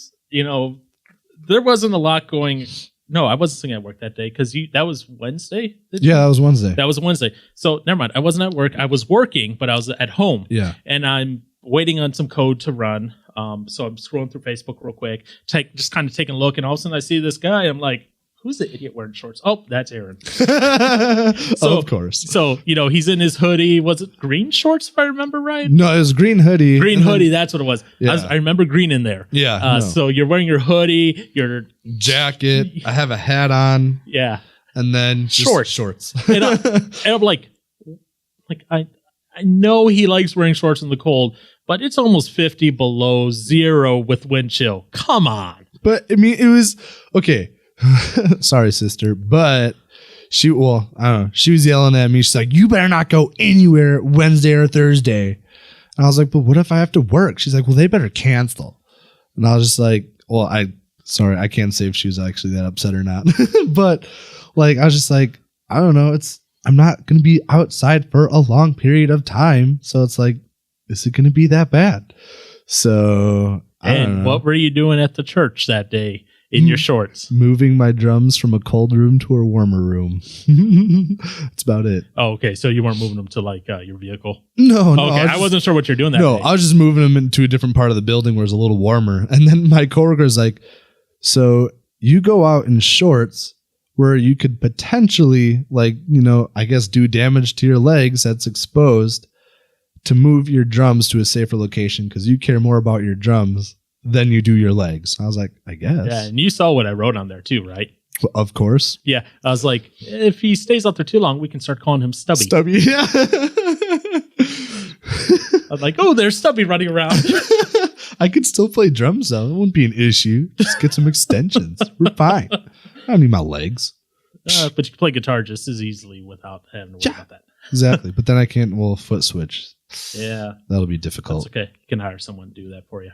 there wasn't a lot going. No, I wasn't sitting at work that day because that was Wednesday. that was Wednesday. That was Wednesday. So never mind. I wasn't at work. I was working, but I was at home. Yeah. And I'm waiting on some code to run. So I'm scrolling through Facebook real quick, just kind of taking a look, and all of a sudden I see this guy. I'm like, who's the idiot wearing shorts? Oh, that's Aaron. Of course. So, he's in his hoodie. Was it green shorts, if I remember right? No, it was green hoodie. Green and then- hoodie, that's what it was. Yeah. I remember green in there. Yeah. no. So you're wearing your hoodie, your jacket. I have a hat on, yeah. and then just Shorts. Shorts. And I'm like I know he likes wearing shorts in the cold, but it's almost 50 below zero with wind chill. Come on. But I mean, it was okay. Sorry, sister, but I don't know. She was yelling at me. She's like, "You better not go anywhere Wednesday or Thursday." And I was like, "But what if I have to work?" She's like, "Well, they better cancel." And I was just like, "Well, I can't say if she was actually that upset or not." But like, I was just like, I don't know. I'm not going to be outside for a long period of time, so it's like, is it going to be that bad? So I don't And know. what were you doing at the church that day in your shorts? Moving my drums from a cold room to a warmer room. That's about it. Oh, okay. So you weren't moving them to like your vehicle. No, Okay, I wasn't sure what you're doing that No, day. I was just moving them into a different part of the building where it's a little warmer. And then my coworker's like, "So you go out in shorts where you could potentially, I guess, do damage to your legs that's exposed to move your drums to a safer location because you care more about your drums than you do your legs." I was like, I guess. Yeah, and you saw what I wrote on there too, right? Of course. Yeah, I was like, if he stays out there too long, we can start calling him Stubby. Stubby. Yeah. I was like, oh, there's Stubby running around. I could still play drums though. It wouldn't be an issue. Just get some extensions. We're fine. I don't need my legs. But you can play guitar just as easily without having to worry about that. Exactly. But then I can't, foot switch. Yeah, That'll be that's difficult. okay. You can hire someone to do that for you.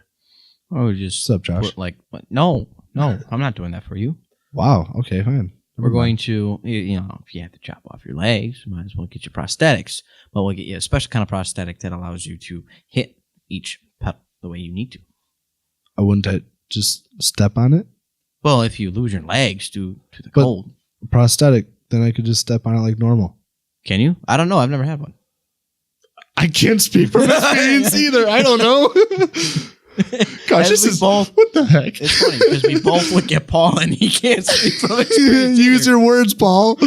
Or just What's up, Josh? put, no, I'm not doing that for you. Wow. Okay, fine. We're going to, if you have to chop off your legs, you might as well get your prosthetics. But we'll get you a special kind of prosthetic that allows you to hit each pedal the way you need to. I wouldn't just step on it. Well, if you lose your legs due to the But- cold, Prosthetic. Then I could just step on it like normal. can you? I don't know. I've never had one. I can't speak from experience either. I don't know. Gosh, As this we is both- what the heck? It's funny because we both look at Paul and he can't speak from experience. Use your words, Paul.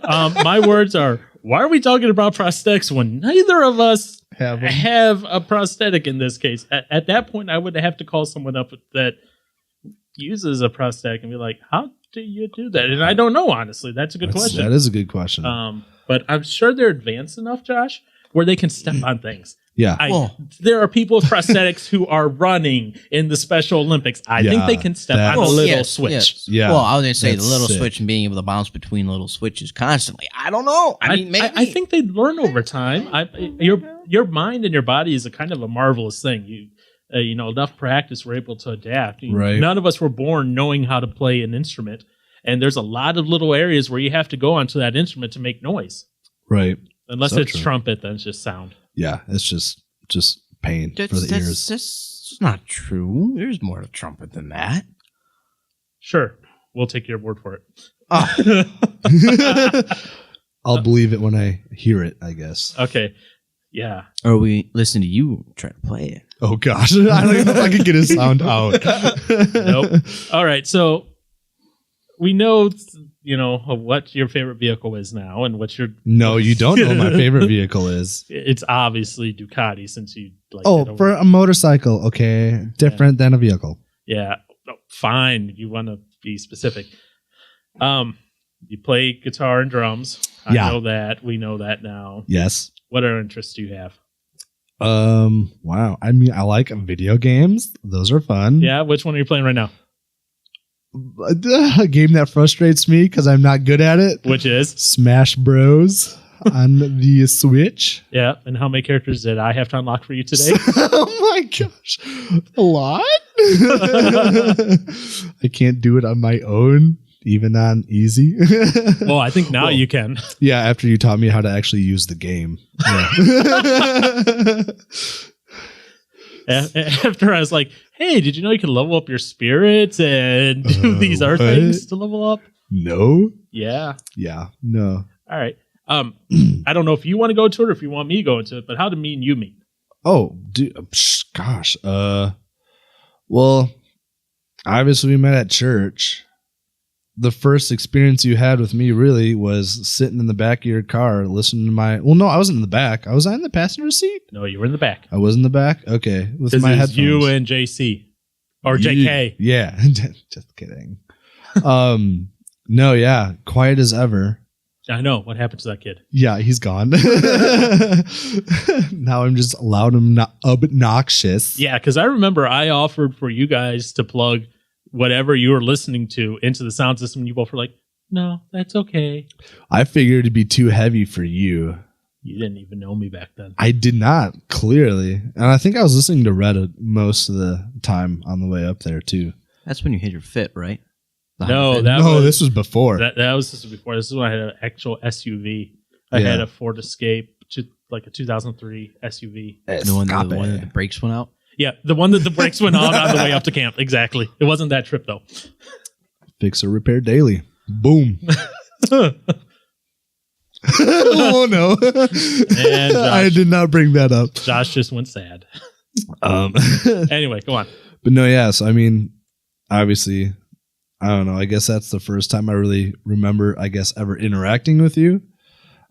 My words are, why are we talking about prosthetics when neither of us Have 'em. have a prosthetic in this case? At that point, I would have to call someone up that uses a prosthetic and be like, how do you do that? And I don't know, honestly. That's a good question. That is a good question. But I'm sure they're advanced enough, Josh, where they can step on things. yeah. Well- There are people with prosthetics who are running in the Special Olympics. I think Yeah, they can step that's- on a Well, little yes, switch. yes. Yeah, Well, I was going to say the that's little sick. switch and being able to bounce between little switches constantly. I don't know. I mean, maybe. I think they learn over time. Your mind and your body is a kind of a marvelous thing. Enough practice, we're able to adapt. Right. None of us were born knowing how to play an instrument, and there's a lot of little areas where you have to go onto that instrument to make noise. Right. Unless So it's true. trumpet, then it's just sound. Yeah. It's just pain for the ears. That's not true. There's more to trumpet than that. Sure, we'll take your word for it. I'll believe it when I hear it, I guess. Okay, yeah. Or we listen to you try to play it. Oh gosh, I don't even know if I can get a sound out. Nope. All right, so we know, what your favorite vehicle is now, and what your No, you don't know what my favorite vehicle is. It's obviously Ducati, since you like. it Oh, over- for a motorcycle, okay, different than a vehicle. yeah. Oh, fine. You want to be specific. You play guitar and drums. I Yeah. know that. We know that now. Yes. What other interests do you have? Wow. I mean, I like video games. Those are fun. Yeah, which one are you playing right now? A game that frustrates me because I'm not good at it. Which is? Smash Bros. On the Switch. Yeah, and how many characters did I have to unlock for you today? Oh my gosh. A lot? I can't do it on my own, even on easy. Well, I think now Well, you can. yeah, after you taught me how to actually use the game. Yeah. After I was like, hey, did you know you can level up your spirits and do these other what? things to level up? No? Yeah. Yeah, no. All right. I don't know if you want to go to it or if you want me to go into it, but how did me and you meet? Oh, dude, gosh. Well, obviously we met at church. The first experience you had with me really was sitting in the back of your car listening to my. Well, no, I wasn't in the back. I was in the passenger seat. No, you were in the back. I was in the back. Okay, with This my is headphones. you and JC or JK. Yeah, just kidding. No, yeah, quiet as ever. I know what happened to that kid. Yeah, he's gone. Now I'm just loud and obnoxious. Yeah, because I remember I offered for you guys to plug whatever you were listening to into the sound system, and you both were like, "No, that's okay." I figured it'd be too heavy for you. You didn't even know me back then. I did not, clearly. And I think I was listening to Reddit most of the time on the way up there, too. That's when you hit your fit, right? The No, Honda Fit? that no, was this was before. that was just before. This is when I had an actual SUV. I Yeah. had a Ford Escape, like a 2003 SUV. the one Stop that it. the brakes went out. Yeah, the one that the brakes went on the way up to camp. Exactly. It wasn't that trip though. Fix or repair daily. Boom. Oh, no. And Josh. I did not bring that up. Josh just went sad. But Anyway, go on. no, yeah. So, I mean, obviously, I don't know. I guess that's the first time I really remember, I guess, ever interacting with you.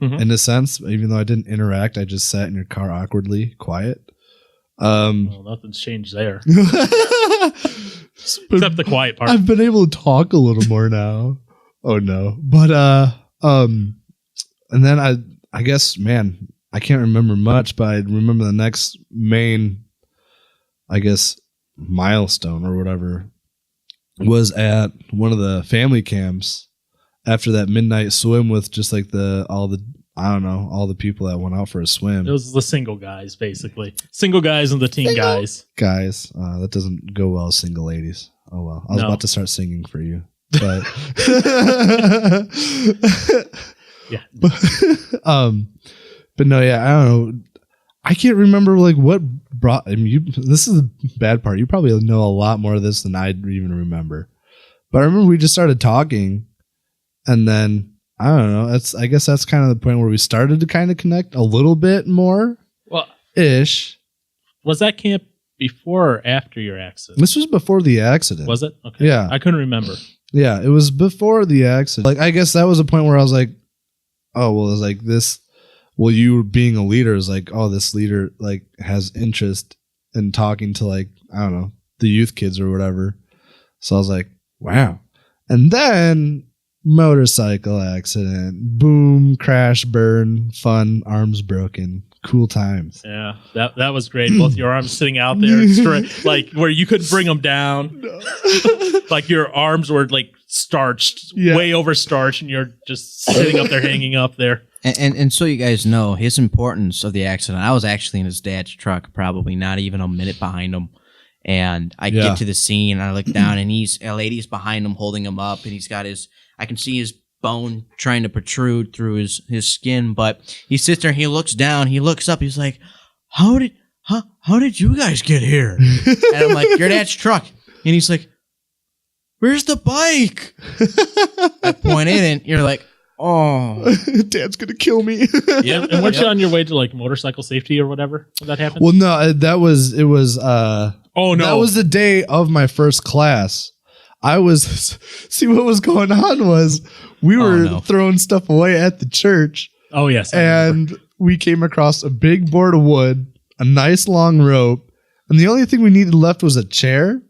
Mhm. In a sense, even though I didn't interact, I just sat in your car awkwardly, quiet. Well, nothing's changed there But except the quiet part. I've been able to talk a little more now. Oh no. But and then I guess, man, I can't remember much, but I remember the next main, I guess, milestone or whatever was at one of the family camps after that midnight swim with just like all the people that went out for a swim. It was the single guys, basically. Single guys and the teen guys. Guys, that doesn't go well with single ladies. Oh well. I was No. about to start singing for you. But Yeah. but no, yeah, I don't know. I can't remember like what brought. I mean, this is the bad part. You probably know a lot more of this than I even remember. But I remember we just started talking, and then I don't know. I guess that's kind of the point where we started to kind of connect a little bit more, Well, ish. was that camp before or after your accident? This was before the accident. Was it? Okay. Yeah. I couldn't remember. Yeah, it was before the accident. Like, I guess that was a point where I was like, oh, well, it's like this. Well, you being a leader is like, oh, this leader like has interest in talking to like, I don't know, the youth kids or whatever. So I was like, wow. And then motorcycle accident, boom, crash, burn, fun, arms broken, cool times. Yeah, that was great. Both your arms sitting out there, straight, like where you couldn't bring them down. Like your arms were like starched, Yeah. way over starched, and you're just sitting up there, hanging up there. And so you guys know his importance of the accident. I was actually in his dad's truck, probably not even a minute behind him. And I Yeah. get to the scene, and I look down, and a lady's behind him holding him up, and he's got I can see his bone trying to protrude through his skin, but he sits there, he looks down, he looks up, he's like, how did you guys get here? And I'm like, your dad's truck. And he's like, where's the bike? I point in, and you're like, oh. Dad's gonna kill me. Yeah, and weren't you on your way to like motorcycle safety or whatever when that happened? Well, no, it was Oh no, that was the day of my first class. I was see what was going on was we were no. throwing stuff away at the church, oh yes, I remember. and we came across a big board of wood, a nice long rope, and the only thing we needed left was a chair.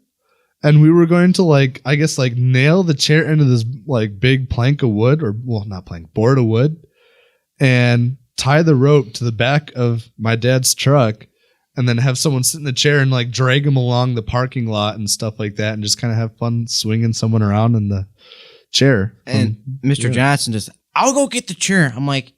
and we were going to like, I guess like nail the chair into this like big plank of wood, or well, not plank, board of wood, and tie the rope to the back of my dad's truck, and then have someone sit in the chair and like drag him along the parking lot and stuff like that, and just kind of have fun swinging someone around in the chair. And Mr. Johnson just, I'll go get the chair. I'm like,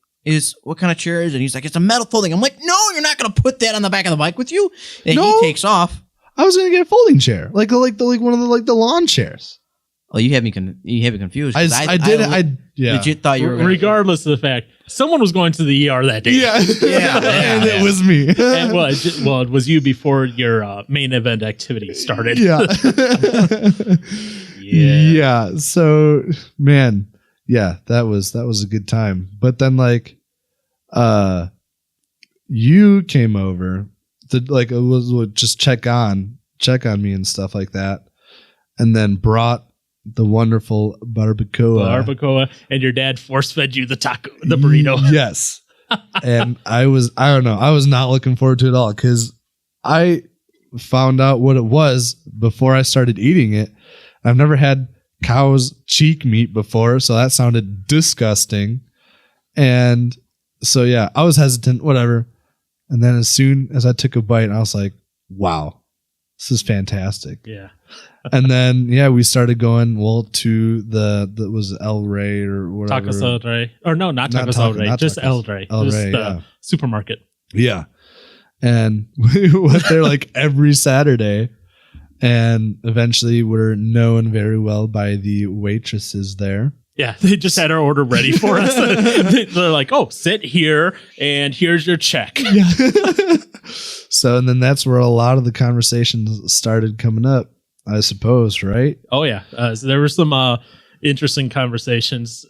what kind of chair is it? He's like, it's a metal folding. I'm like, no, you're not going to put that on the back of the bike with you. And No. he takes off. I was gonna get a folding chair, like one of the lawn chairs. Oh, you had me confused. 'Cause I legit thought you were gonna, Regardless of the fact, someone was going to the ER that day. Yeah, and it was me. And, well, it was you before your main event activity started. Yeah. Yeah. So, man, yeah, that was a good time. But then, like, you came over to like would just check on me and stuff like that, and then brought the wonderful barbacoa. And your dad force fed you the burrito. Yes. And I don't know, I was not looking forward to it at all, because I found out what it was before I started eating it. I've never had cow's cheek meat before, so that sounded disgusting. And so, yeah, I was hesitant, whatever. And then as soon as I took a bite, I was like, wow, this is fantastic. Yeah. And then, yeah, we started going, to that was El Rey or whatever. Tacos El Rey. Or no, not Tacos El Rey, just El Rey. El Just Rey, the yeah. supermarket. Yeah. And we went there like every Saturday. And eventually we're known very well by the waitresses there. Yeah, they just had our order ready for us. They're like, oh, sit here and here's your check. Yeah. So, and then that's where a lot of the conversations started coming up, I suppose, right? Oh, yeah. So there were some interesting conversations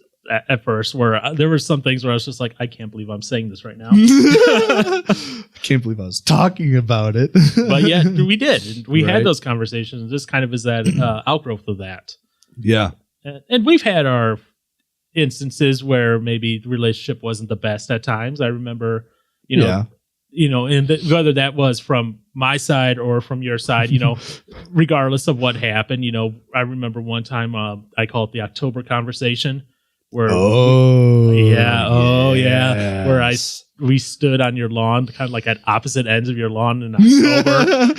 at first where there were some things where I was just like, I can't believe I'm saying this right now. I can't believe I was talking about it. But yeah, we did. We Right. had those conversations. And this kind of is that outgrowth of that. Yeah. And we've had our instances where maybe the relationship wasn't the best at times. I remember, and whether that was from my side or from your side, regardless of what happened, I remember one time I call it the October conversation, where where we stood on your lawn, kind of like at opposite ends of your lawn in October,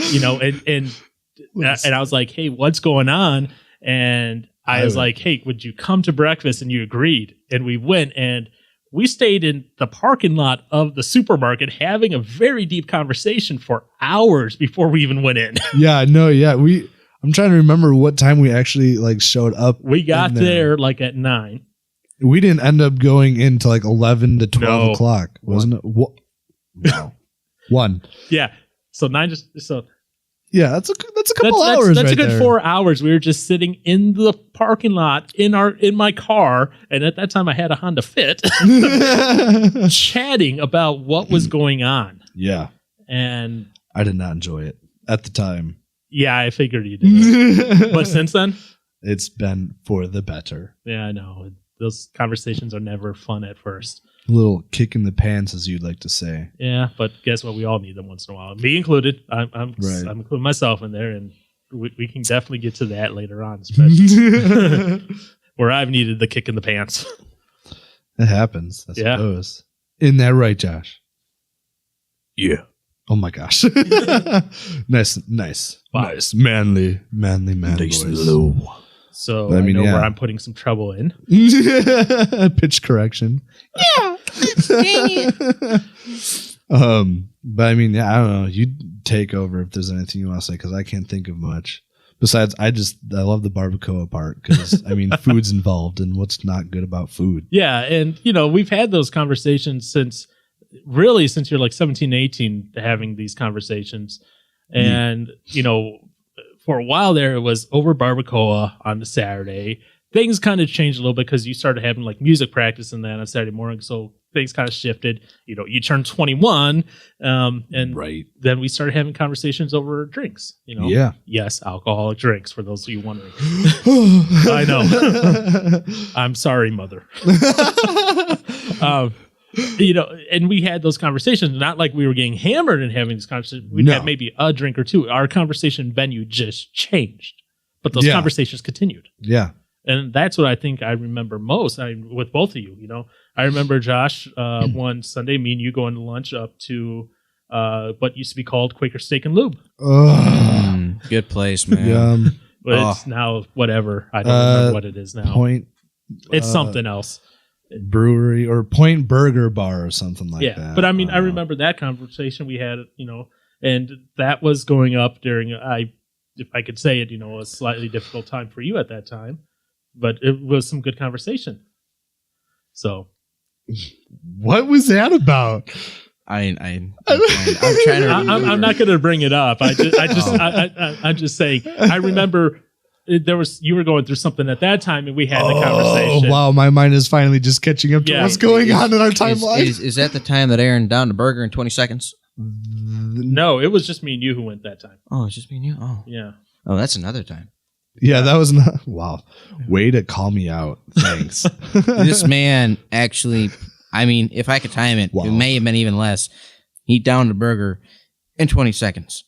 and I was like, hey, what's going on? And I was like, hey, would you come to breakfast? And you agreed. And we went and we stayed in the parking lot of the supermarket having a very deep conversation for hours before we even went in. Yeah, no, yeah. I'm trying to remember what time we actually like showed up. We got there like at 9. We didn't end up going into like 11 to 12 o'clock, wasn't it? No. 1. Yeah. So 9 Yeah, that's a couple hours. That's right a good there. 4 hours. We were just sitting in the parking lot in my car, and at that time I had a Honda Fit, chatting about what was going on. Yeah, and I did not enjoy it at the time. Yeah, I figured you did. But since then, it's been for the better. Yeah, I know. Those conversations are never fun at first. A little kick in the pants, as you'd like to say. Yeah, but guess what? We all need them once in a while. Me included. I'm Right. I'm including myself in there, and we can definitely get to that later on, especially where I've needed the kick in the pants. It happens, I Yeah. suppose. Isn't that right, Josh? Yeah. Oh my gosh. Nice. Wow. Nice. Manly voice. So But I mean, I know yeah. where I'm putting some trouble in. Pitch correction. Yeah. But I mean, yeah, I don't know. You take over if there's anything you want to say, because I can't think of much. Besides, I love the barbacoa part, because I mean, food's involved, and what's not good about food? Yeah, and we've had those conversations since you're like 17, 18, having these conversations. And, for a while there, it was over barbacoa on the Saturday. Things kind of changed a little bit because you started having like music practice and that on Saturday morning. So things kind of shifted. You turned 21, and Right. then we started having conversations over drinks. Yeah. Yes, alcoholic drinks, for those of you wondering. I know. I'm sorry, mother. And we had those conversations, not like we were getting hammered and having these conversations. We'd No. have maybe a drink or two. Our conversation venue just changed but those Yeah. conversations continued. Yeah. And that's what I think I remember most with both of you. You know, I remember Josh, one Sunday, me and you going to lunch up to what used to be called Quaker Steak and Lube, Ugh. Good place, man. Yum. but Oh. it's now whatever. I don't remember what it is now. Point It's uh, something else. Brewery or Point Burger Bar or something like Yeah, that. but I mean, I remember that conversation we had. You know, and that was going up during if I could say it, you know, a slightly difficult time for you at that time, but it was some good conversation. So What was that about? I'm trying to. I'm not going to bring it up. I'm just saying. I remember you were going through something at that time, and we had the conversation. Oh, wow. My mind is finally just catching up to Yeah. what's going on in our timeline. Is that the time that Aaron downed a burger in 20 seconds? No, it was just me and you who went that time. Oh, it's just me and you. Oh, Yeah. oh, that's another time. Yeah, that was not. Wow. Way to call me out. Thanks. This man actually. I mean, if I could time it, Wow. it may have been even less. He downed a burger in 20 seconds.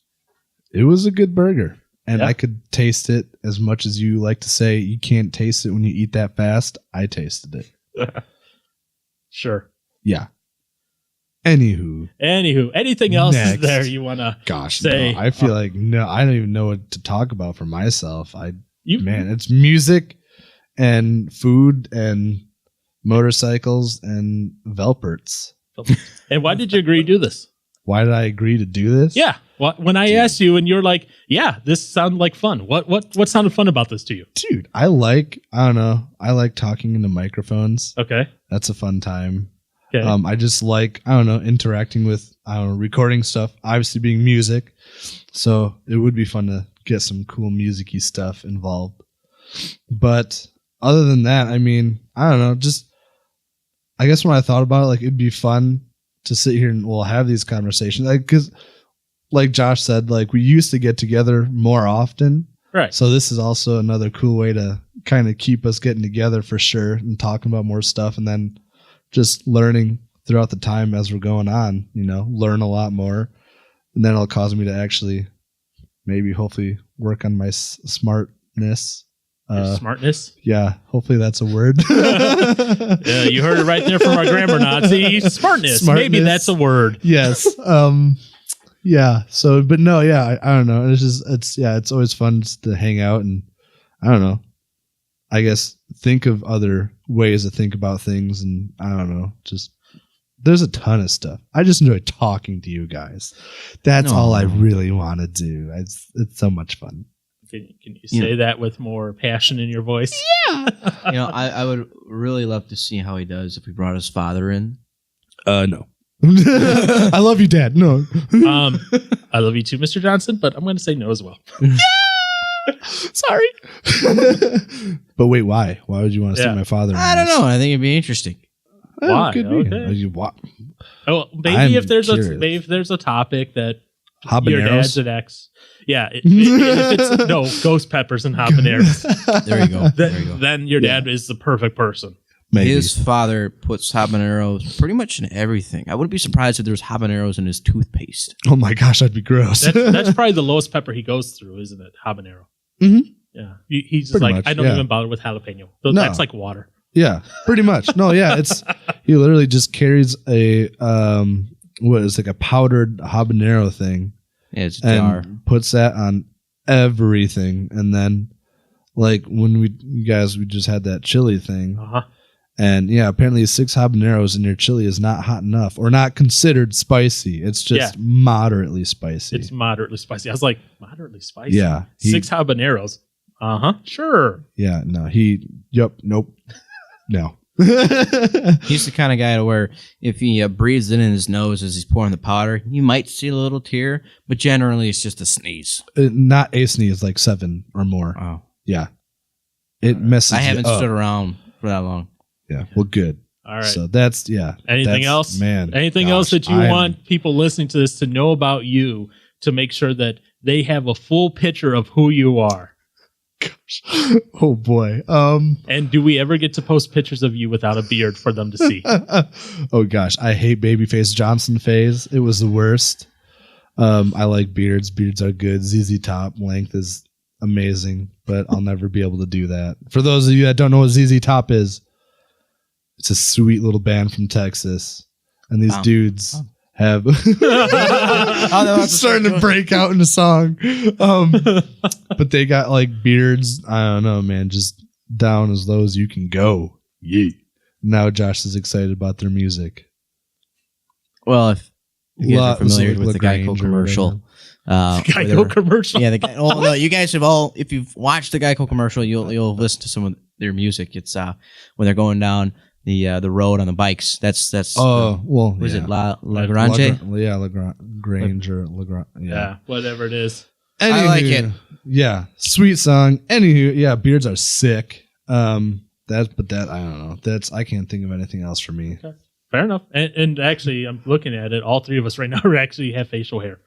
It was a good burger. And Yeah. I could taste it as much as you like to say you can't taste it when you eat that fast. I tasted it. Sure. Yeah. Anywho, Anywho, anything else is Next. there you want to gosh, say? no, I feel like no, I don't even know what to talk about for myself. You Man, it's music and food and motorcycles and Velperts. And why did you agree to do this? Why did I agree to do this? Yeah. Well, when I asked you, and you're like, "Yeah, this sounded like fun." What sounded fun about this to you? Dude, I don't know. I like talking into microphones. Okay. That's a fun time. Okay. I just like, interacting with, recording stuff, obviously being music. So it would be fun to get some cool music-y stuff involved. But other than that, I mean, I don't know, just, I guess when I thought about it, like, it'd be fun to sit here and we'll have these conversations. Like, cause like Josh said, like, we used to get together more often. Right. So this is also another cool way to kind of keep us getting together for sure and talking about more stuff, and then just learning throughout the time as we're going on, learn a lot more. And then it'll cause me to actually maybe hopefully work on my smartness. Your smartness. Yeah, hopefully that's a word. Yeah, you heard it right there from our grammar Nazi. Smartness. Maybe Smartness. that's a word. Yes. Yeah. So, but no, yeah, I don't know. It's always fun just to hang out and I don't know. I guess think of other ways to think about things, and I don't know. Just there's a ton of stuff. I just enjoy talking to you guys. That's all I really want to do. It's so much fun. Can you say that with more passion in your voice? I would really love to see how he does if we brought his father in. No. I love you, Dad. No. I love you too, Mr. Johnson, but I'm going to say no as well. Sorry. But wait, why? Why would you want to see my father? I don't know. I think it'd be interesting. Why? Could be. Okay. Oh, maybe I'm if there's curious. if there's a topic that your Habaneros? dad's an ex. Yeah. If it's no ghost peppers and habaneros, There you go. There you go. then your dad is the perfect person. Maybe. His father puts habaneros pretty much in everything. I wouldn't be surprised if there's habaneros in his toothpaste. Oh my gosh, that'd be gross. That's probably the lowest pepper he goes through, isn't it? Habanero. Mhm. Yeah. He's just Pretty like, much, I don't yeah. even bother with jalapeno. No. That's like water. Yeah, pretty much. No, yeah, it's he literally just carries a what is like a powdered habanero thing Yeah, it's a jar. and puts that on everything, and then like when we just had that chili thing, Uh-huh. and yeah, apparently 6 habaneros in your chili is not hot enough or not considered spicy. It's just moderately spicy. It's moderately spicy. I was like, moderately spicy? Yeah, 6 habaneros. Uh-huh. Sure. Yeah, no, nope, no. He's the kind of guy to where if he breathes in his nose as he's pouring the powder, you might see a little tear, but generally it's just a sneeze. Not a sneeze, like 7 or more. Oh, Yeah, it messes. I haven't you up. stood around for that long. Yeah, well, good. All right. So that's Anything else? man? Anything else that you want people listening to this to know about you to make sure that they have a full picture of who you are? Oh boy. And do we ever get to post pictures of you without a beard for them to see? Oh gosh, I hate Babyface Johnson phase. It was the worst. I like beards. Beards are good. ZZ Top length is amazing, but I'll never be able to do that. For those of you that don't know what ZZ Top is, it's a sweet little band from Texas, and these dudes have starting to break out into song. But they got like beards. I don't know, man, just down as low as you can go. Yeah. Now Josh is excited about their music. Well, if you guys are familiar with the Geico commercial, Geico commercial. Yeah, the guy. Oh no, you guys have all. If you've watched the Geico commercial, you'll listen to some of their music. It's when they're going down the road on the bikes. That's. Well, was it La Grange? Yeah, Lagrange or Lagrange. Yeah, whatever it is. Anywho, I like it. Yeah, sweet song. Anywho, yeah, beards are sick. I don't know. I can't think of anything else for me. Okay. Fair enough. And actually, I'm looking at it. All three of us right now actually have facial hair.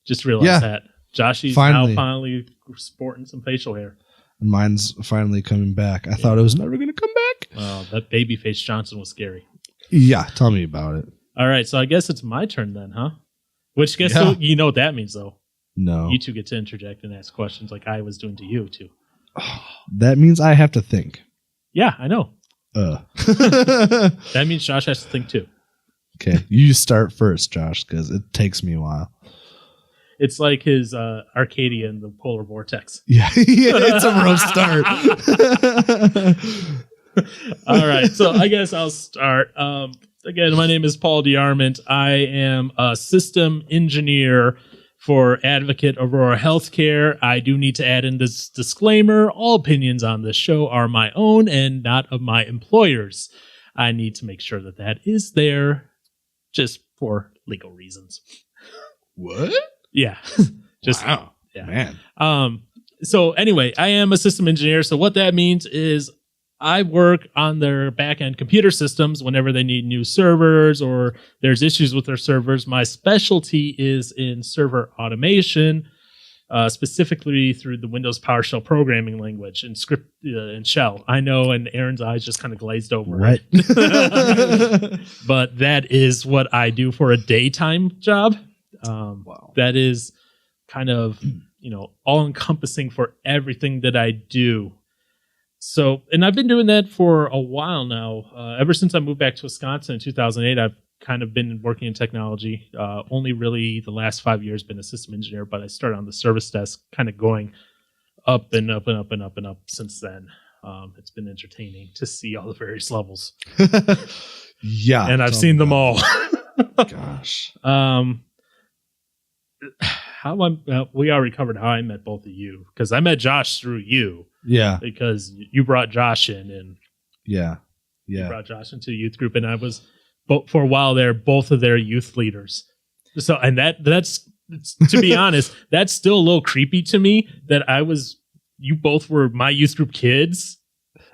Just realized that. Joshy's now finally sporting some facial hair. And mine's finally coming back. I thought it was never going to come back. Well, that babyface Johnson was scary. Yeah, tell me about it. All right, so I guess it's my turn then, huh? Which you know what that means, though. No. You two get to interject and ask questions like I was doing to you, too. That means I have to think. Yeah, I know. That means Josh has to think, too. Okay, you start first, Josh, because it takes me a while. It's like his Arcadia in the polar vortex. Yeah, it's a rough start. All right, so I guess I'll start. Again, my name is Paul DeArmond. I am a system engineer for Advocate Aurora Healthcare. I do need to add in this disclaimer. All opinions on this show are my own and not of my employers. I need to make sure that is there just for legal reasons. What? Yeah. Wow. Yeah. Man. So anyway, I am a system engineer. So what that means is I work on their back-end computer systems whenever they need new servers or there's issues with their servers. My specialty is in server automation, specifically through the Windows PowerShell programming language and script and shell. I know, and Aaron's eyes just kind of glazed over. Right. But that is what I do for a daytime job. Wow. That is kind of, all-encompassing for everything that I do. So, and I've been doing that for a while now. Ever since I moved back to Wisconsin in 2008, I've kind of been working in technology. Only really the last 5 years been a system engineer, but I started on the service desk, kind of going up and up and up and up and up since then. It's been entertaining to see all the various levels. Yeah. And I've seen them all. Gosh. We already covered how I met both of you, because I met Josh through you. Yeah. Because you brought Josh in, and Yeah. you brought Josh into a youth group, and I was for a while there, both of their youth leaders. So, and that's to be honest, that's still a little creepy to me that you both were my youth group kids.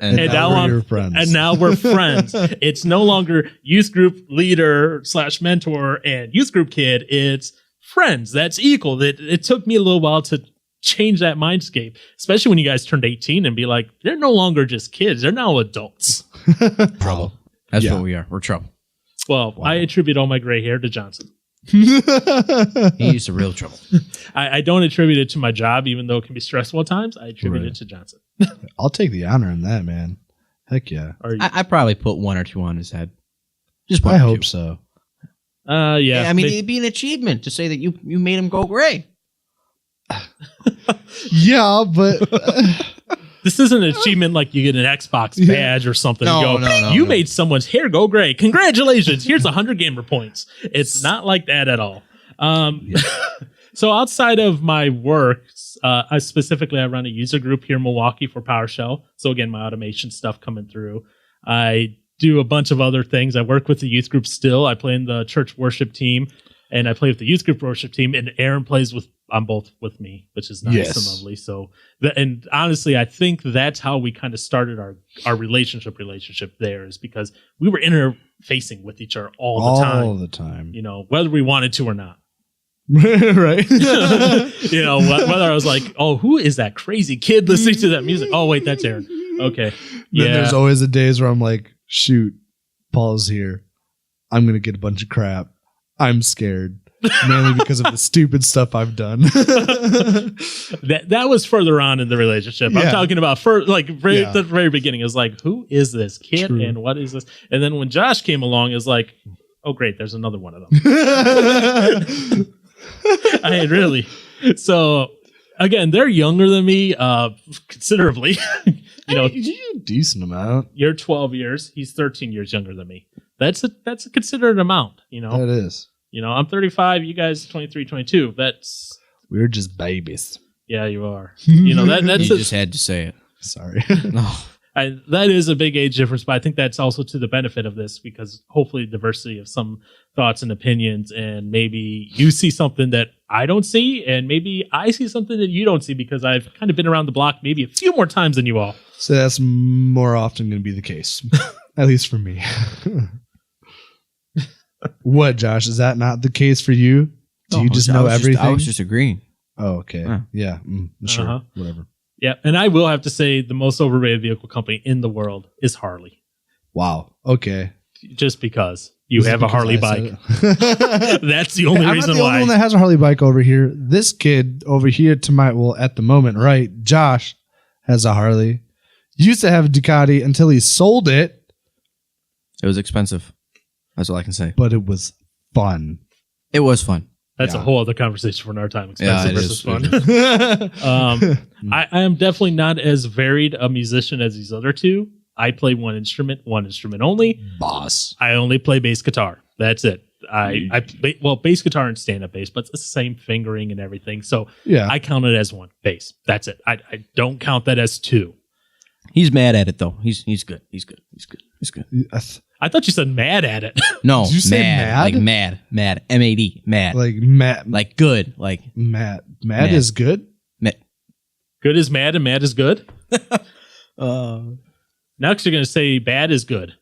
And now we're friends. And now we're friends. It's no longer youth group leader / mentor and youth group kid. It's friends. That's equal. It took me a little while to change that mindscape, especially when you guys turned 18 and be like, they're no longer just kids. They're now adults. Trouble. That's what we are. We're trouble. Well, I attribute all my gray hair to Johnson. He's the real trouble. I don't attribute it to my job, even though it can be stressful at times. I attribute it to Johnson. I'll take the honor in that, man. Heck yeah. I probably put 1 or 2 on his head. Just one I or hope 2. so. Yeah. I mean, it'd be an achievement to say that you made him go gray. Yeah, but this isn't an achievement like you get an Xbox badge or something. No, you made someone's hair go gray. Congratulations. Here's 100 gamer points. It's not like that at all. So outside of my work, I run a user group here in Milwaukee for PowerShell. So again, my automation stuff coming through. I do a bunch of other things. I work with the youth group still. I play in the church worship team, and I play with the youth group worship team, and Aaron plays on both with me, which is nice and lovely. So, and honestly, I think that's how we kind of started our relationship there, is because we were interfacing with each other all the time. Whether we wanted to or not. Right. Whether I was like, oh, who is that crazy kid listening to that music? Oh, wait, that's Aaron. Okay. Then there's always the days where I'm like, shoot, Paul's here. I'm going to get a bunch of crap. I'm scared. mainly because of the stupid stuff I've done. That was further on in the relationship. I'm Yeah. talking about Yeah. at the very beginning. It was like, who is this kid True. and what is this? And then when Josh came along, it was like, oh great, there's another one of them. I mean, really. So again, they're younger than me, considerably. You're a decent amount. You're 12 years. He's 13 years younger than me. That's a considerate amount. That is. I'm 35. You guys 23, 22. That's We're just babies. yeah, you are. That's You just had to say it. Sorry. Oh, that is a big age difference, but I think that's also to the benefit of this because hopefully diversity of some thoughts and opinions, and maybe you see something that I don't see, and maybe I see something that you don't see because I've kind of been around the block maybe a few more times than you all. So that's more often going to be the case, at least for me. What, Josh? Is that not the case for you? Do you just know everything? I was just agreeing. Oh, okay. Yeah. Yeah. Sure. Uh-huh. Whatever. Yeah, and I will have to say the most overrated vehicle company in the world is Harley, Wow. Okay. just because you Is it have a because Harley I bike. said it? That's the only I'm not reason the only why. one that has a Harley bike over here. This kid over here to my, well, at the moment, right? Josh has a Harley. Used to have a Ducati until he sold it, It was expensive. That's all I can say. but it was fun. It was fun. That's a Yeah. whole other conversation for another time. Yeah, Expensive it versus is. fun. It I am definitely not as varied a musician as these other two. I play one instrument only. Boss. I only play bass guitar. That's it. Bass guitar and stand-up bass, but it's the same fingering and everything. So Yeah. I count it as one bass. That's it. I don't count that as two. He's mad at it though. He's good. He's good. I thought you said mad at it. No, Did you say mad? Like mad. M-A-D. Mad. like Matt. Like good. Like Matt Mad. is good. mad. Good is mad and mad is good. Next, you're going to say bad is good.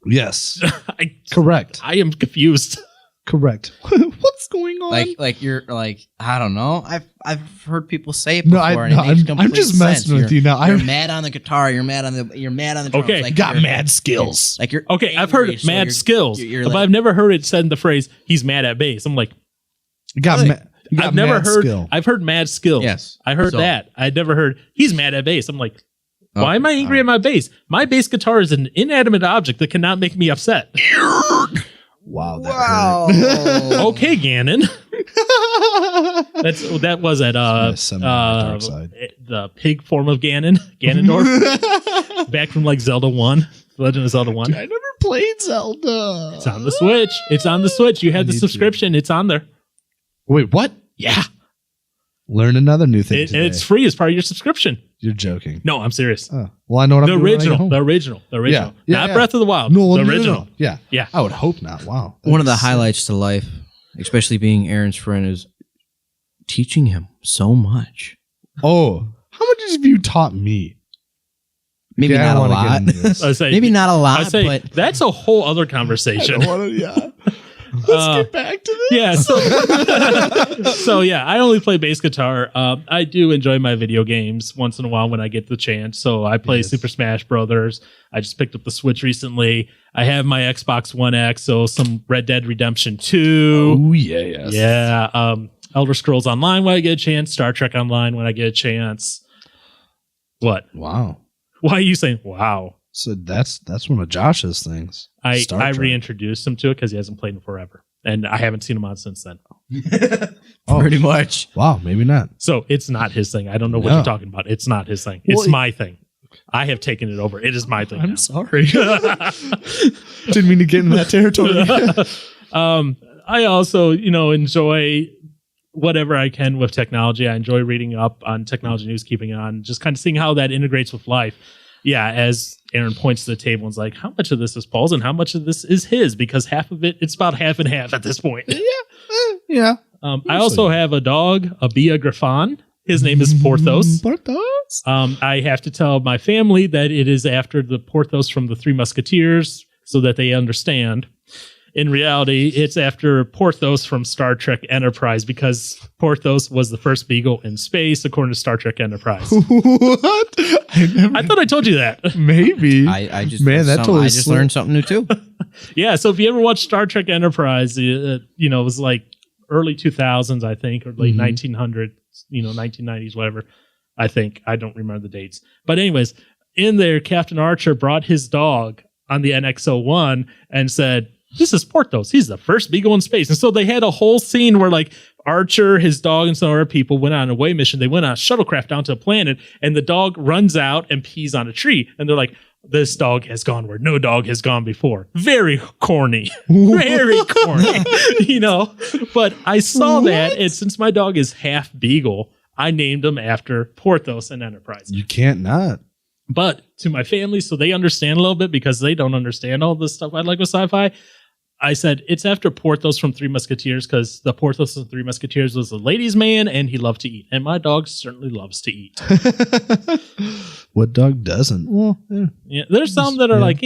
Yes. I Correct. am confused. Correct. What's going on? Like you're like, I don't know. I've heard people say it No, before. I- and no, it makes I'm complete just messing sense. with you now. You're I'm- mad on the guitar. You're mad on the drums. Okay, Like got you're- mad skills. Like you're Okay, I've angry, heard so mad you're- skills, you're but like- I've never heard it said in the phrase "he's mad at bass." I'm like, You got Really? you got I've never mad heard. skill. I've heard mad skills. Yes. I heard So- that. I'd never heard he's mad at bass. I'm like, Oh, why am I angry at my bass? My bass guitar is an inanimate object that cannot make me upset. Wow. That hurt. Okay, Gannon. That was at Dark side. the pig form of Ganon, Ganondorf, back from like Zelda 1, Legend of Zelda 1. I never played Zelda. It's on the Switch. It's on the Switch. You had the need subscription. It's on there. Wait, what? Yeah. Learn another new thing And today. it's free as part of your subscription. You're joking. No, I'm serious. Oh, well, I know what The I'm doing when I get original. home. The original. Yeah. Yeah, Not yeah. Breath of the Wild. No, the no, no, original. no. Yeah. Yeah. I would hope not. Wow. One of the That's- highlights to life, especially being Aaron's friend, is teaching him so much. Oh, how much have you taught me? Maybe Yeah, I not a don't wanna lot. get into this. I say, Maybe not a lot, I say but that's a whole other conversation. Yeah. Let's Uh, get back to this. Yeah. So yeah, I only play bass guitar. I do enjoy my video games once in a while when I get the chance. So I play Yes. Super Smash Brothers. I just picked up the Switch recently. I have my Xbox One X, so some Red Dead Redemption 2. Oh, yes. Yeah. Elder Scrolls Online when I get a chance. Star Trek Online when I get a chance. What? Wow. Why are you saying wow? So that's one of Josh's things. I Star Trek. reintroduced him to it because he hasn't played in forever, and I haven't seen him on since then. Oh. pretty much. Wow, maybe not. So it's not his thing. I don't know what No. you're talking about. It's not his thing. It's Well, my thing. I have taken it over. It is my thing. now. sorry. Didn't mean to get in that territory. I also, enjoy whatever I can with technology. I enjoy reading up on technology news, keeping on, just kind of seeing how that integrates with life. Yeah, as Aaron points to the table and is like, how much of this is Paul's and how much of this is his? Because half of it, it's about half and half at this point. Yeah. I also have a dog, a Bia Griffon. His name is Porthos. Porthos? I have to tell my family that it is after the Porthos from the Three Musketeers so that they understand. In reality, it's after Porthos from Star Trek Enterprise because Porthos was the first beagle in space, according to Star Trek Enterprise. What? I thought I told you that. Maybe. I just Man, that totally I just slipped. learned something new too. Yeah, so if you ever watch Star Trek Enterprise, it was like early 2000s, I think, or late Mhm. 1900s, 1990s, whatever. I think. I don't remember the dates. But anyways, in there, Captain Archer brought his dog on the NX-01 and said, "This is Porthos. He's the first Beagle in space." And so they had a whole scene where like Archer, his dog, and some other people went on a away mission. They went on a shuttlecraft down to a planet, and the dog runs out and pees on a tree. And they're like, "This dog has gone where no dog has gone before." Very corny. Very corny. But I saw that, and since my dog is half Beagle, I named him after Porthos and Enterprise. You can't not. But to my family, so they understand a little bit because they don't understand all this stuff I like with sci-fi, I said it's after Porthos from Three Musketeers because the Porthos from Three Musketeers was a ladies' man and he loved to eat. And my dog certainly loves to eat. What dog doesn't? Well, Yeah, there's some that are like,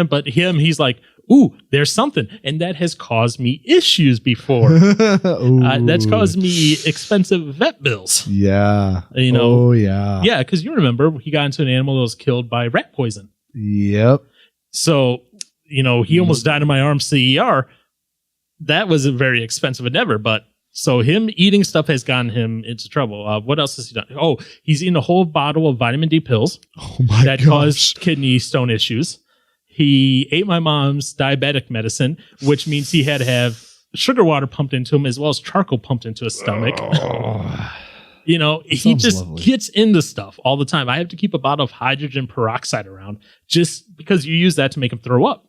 but he's like, ooh, there's something. And that has caused me issues before. That's caused me expensive vet bills. Yeah. Oh, yeah. Yeah, because you remember he got into an animal that was killed by rat poison. Yep. So, he almost died in my arms CER. That was a very expensive endeavor, but so him eating stuff has gotten him into trouble. What else has he done? Oh, he's eaten a whole bottle of vitamin D pills Oh my that gosh. caused kidney stone issues. He ate my mom's diabetic medicine, which means he had to have sugar water pumped into him as well as charcoal pumped into his stomach. Oh. He Sounds just lovely. gets into stuff all the time. I have to keep a bottle of hydrogen peroxide around just because you use that to make him throw up.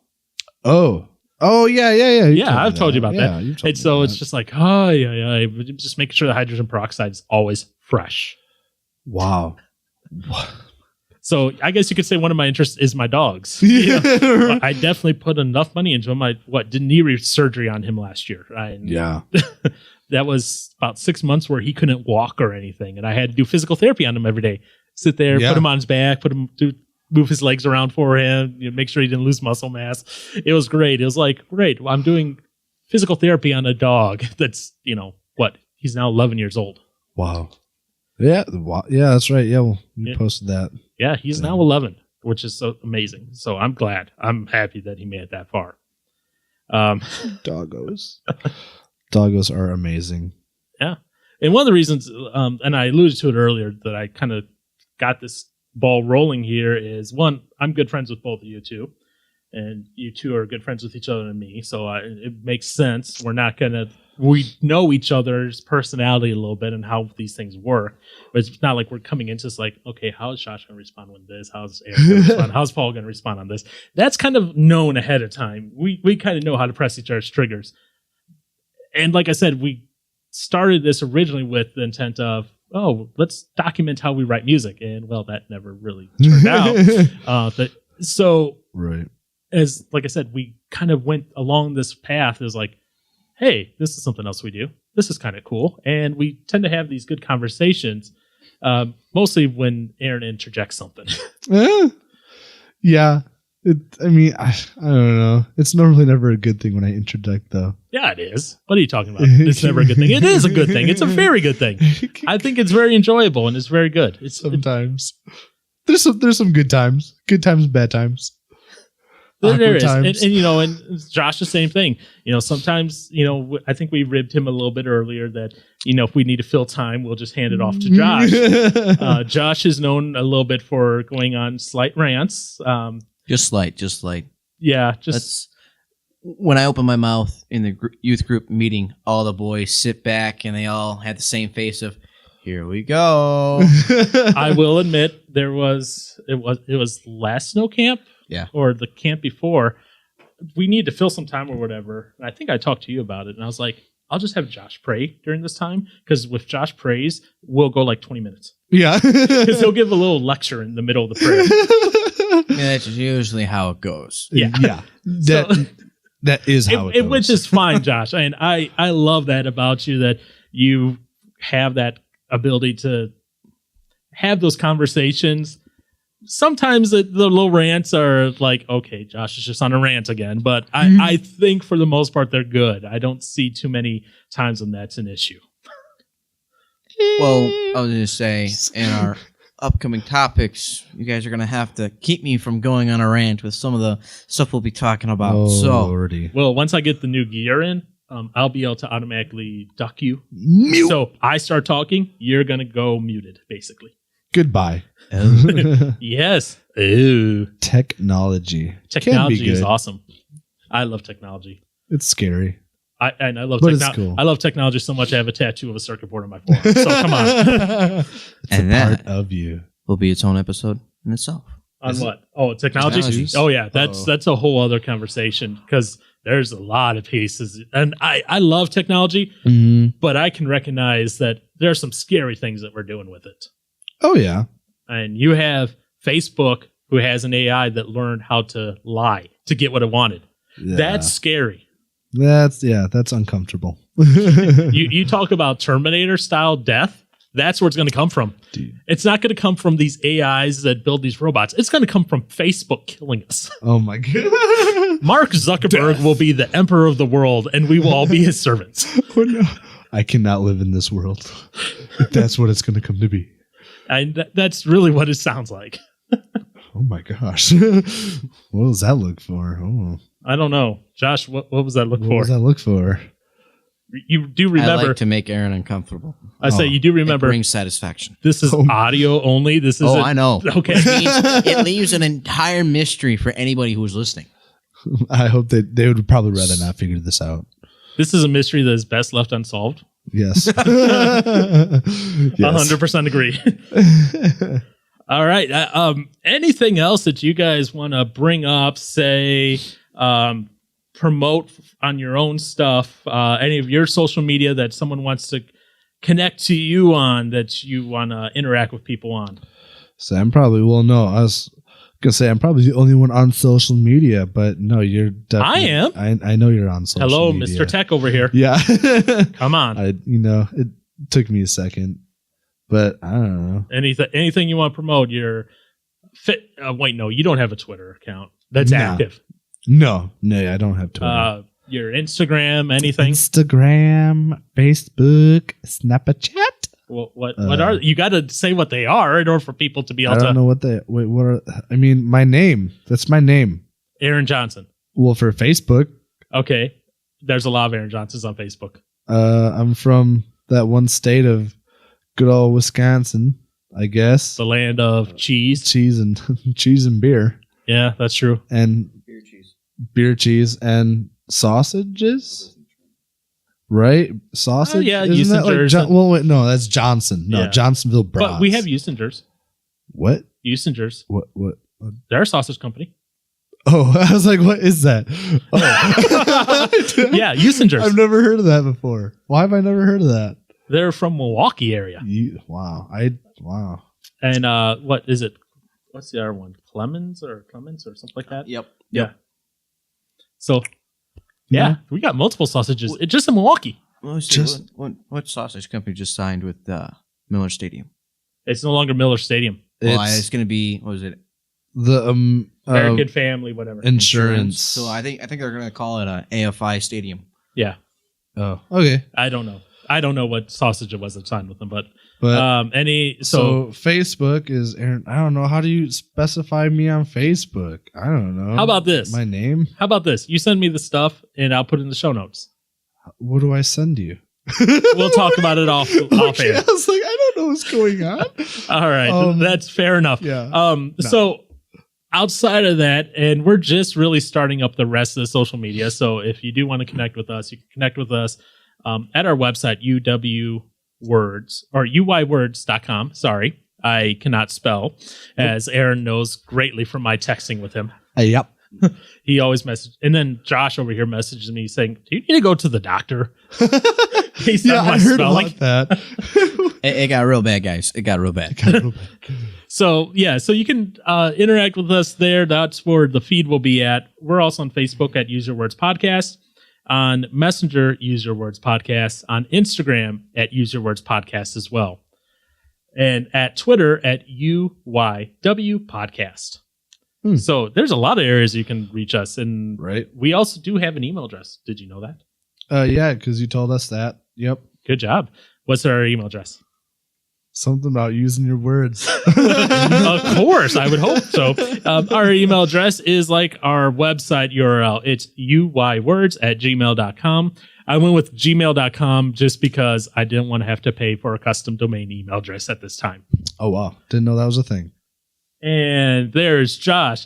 Oh, yeah. Yeah, I've told you about that. You've told And me so that. it's just like, just making sure the hydrogen peroxide is always fresh. Wow. So I guess you could say one of my interests is my dogs. Yeah. But I definitely put enough money into him. I did knee surgery on him last year. Yeah. That was about 6 months where he couldn't walk or anything, and I had to do physical therapy on him every day. Sit there, Yeah. put him on his back, move his legs around for him, make sure he didn't lose muscle mass. It was great. It was like, great. Well, I'm doing physical therapy on a dog that's, he's now 11 years old. Wow. Yeah. Yeah, that's right. Yeah, well, you Yeah. posted that. Yeah, he's now 11, which is so amazing. So I'm glad. I'm happy that he made it that far. Doggos. Doggos are amazing. And one of the reasons, and I alluded to it earlier, that I kind of got this ball rolling here is, one, I'm good friends with both of you two, and you two are good friends with each other and me. So it makes sense. We know each other's personality a little bit and how these things work. But it's not like we're coming into this like, okay, how is Josh going to respond with this? How's Eric going to respond? How's Paul going to respond on this? That's kind of known ahead of time. We kind of know how to press each other's triggers. And like I said, we started this originally with the intent of, let's document how we write music. And well, that never really turned out. So Right. as like I said, we kind of went along this path. It was like, hey, this is something else we do. This is kind of cool. And we tend to have these good conversations, mostly when Aaron interjects something. Yeah. I don't know. It's normally never a good thing when I interject, though. Yeah, it is. What are you talking about? It's never a good thing. It is a good thing. It's a very good thing. I think it's very enjoyable and it's very good. Sometimes there's some good times, bad times. There Awkward is. times. And Josh, the same thing. Sometimes, I think we ribbed him a little bit earlier that, if we need to fill time, we'll just hand it off to Josh. Josh is known a little bit for going on slight rants. Just slight. Yeah, That's when I open my mouth in the youth group meeting. All the boys sit back and they all had the same face of, "Here we go." I will admit it was last snow camp, Yeah. or the camp before. We need to fill some time or whatever. And I think I talked to you about it, and I was like, I'll just have Josh pray during this time because if Josh prays, we'll go like 20 minutes Yeah. because he'll give a little lecture in the middle of the prayer. Yeah, that's usually how it goes. Yeah. Yeah. That is how it goes. Which is fine, Josh. And I love that about you, that you have that ability to have those conversations. Sometimes the little rants are like, okay, Josh is just on a rant again. But I think for the most part, they're good. I don't see too many times when that's an issue. Well, I was going to say, in our upcoming topics, you guys are going to have to keep me from going on a rant with some of the stuff we'll be talking about. So, Lordy. Well, once I get the new gear in, I'll be able to automatically duck you. Mute. So I start talking, you're going to go muted, basically. Goodbye. Yes. Ooh. Technology. Can be Technology is good. awesome. I love technology. It's scary. I love But it's cool. I love technology so much I have a tattoo of a circuit board on my forearm. So come on. It's And a part that- of you. Will be its own episode in itself. On Is it- what? Oh, technology? Technologies. Oh yeah, that's a whole other conversation because there's a lot of pieces. And I love technology, but I can recognize that there are some scary things that we're doing with it. Oh yeah. And you have Facebook who has an AI that learned how to lie to get what it wanted. Yeah. That's scary. That's uncomfortable. You talk about Terminator style death. That's where it's going to come from. Dude. It's not going to come from these AIs that build these robots. It's going to come from Facebook killing us. Oh my god. Mark Zuckerberg will be the emperor of the world, and we will all be his servants. Oh, no. I cannot live in this world. If that's what it's going to come to be. And that's really what it sounds like. Oh my gosh. What does that look for? Oh. I don't know. Josh, what was that look What for? does that look for? You do I remember, like to make Aaron uncomfortable. I say Oh. you do It remember, brings satisfaction. this is Oh. audio only. This is Oh, I know. Okay. It leaves an entire mystery for anybody who's listening. I hope that they would probably rather not figure this out. This is a mystery that is best left unsolved. Yes. 100% agree. All right. Anything else that you guys want to bring up, say, promote on your own stuff, any of your social media that someone wants to connect to you on, that you want to interact with people on? So I'm probably, well, no, I was going to say I'm probably the only one on social media, but no, you're definitely. I am. I know you're on social Hello, media. Mr. Tech over here. Yeah. Come on. It took me a second, but I don't know. Anything you want to promote? Your fit. Wait, no, you don't have a Twitter account that's No. active. No, I don't have Twitter. Your Instagram, anything? Instagram, Facebook, Snapchat. What are you? Got to say what they are in order for people to be I able don't to. know what they. Wait, what are? I mean, my name. That's my name. Aaron Johnson. Well, for Facebook, Okay, there's a lot of Aaron Johnsons on Facebook. I'm from that one state of good old Wisconsin, I guess. The land of cheese. Cheese and cheese and beer Yeah, that's true. and beer, cheese, and sausages. Right, sausage. yeah, Isn't that like Usingers and- well, wait, no, that's Johnson. No, Yeah. Johnsonville Brats. But we have Usingers. what? Usingers. What? They're a sausage company. Oh, I was like, what is that? Oh. Yeah, Usingers. I've never heard of that before. Why have I never heard of that? They're from Milwaukee area. Wow. And what is it? What's the other one? Clemens or something like that? Yep. Yeah. So, yeah, we got multiple sausages. It's just in Milwaukee. Let's see, Just- what sausage company just signed with Miller Stadium? It's no longer Miller Stadium. Well, It's it's going to be, what was it? the American Family, whatever. insurance. So I think they're going to call it a AFI Stadium. Yeah. Oh, okay. I don't know. I don't know what sausage it was that signed with them, but But so Facebook is Aaron. I don't know. How do you specify me on Facebook? I don't know. How about this? My name? how about this? You send me the stuff and I'll put it in the show notes. What do I send you? We'll talk about it off Okay, air. I was like, I don't know what's going on. All right, that's fair enough. Yeah. No. So outside of that, and we're just really starting up the rest of the social media. So if you do want to connect with us, you can connect with us at our website, UWWords or UYWords.com. Sorry, I cannot spell, as Aaron knows greatly from my texting with him. Yep. He always messages, and then Josh over here messages me saying, "Do you need to go to the doctor?" He's Yeah, not my I heard spelling. about that. It got real bad, guys. It got real bad. So yeah, so you can interact with us there. That's where the feed will be at. We're also on Facebook at Use Your Words Podcast, on Messenger Use Your Words Podcast, on Instagram at Use Your Words Podcast as well, and at Twitter at UYW Podcast. So there's a lot of areas you can reach us, and Right. we also do have an email address. Did you know that? Yeah, because you told us that. Yep. Good job. What's our email address? Something about using your words. Of course, I would hope so. Our email address is like our website URL. It's uywords@gmail.com. I went with gmail.com just because I didn't want to have to pay for a custom domain email address at this time. Oh, wow. Didn't know that was a thing. And there's Josh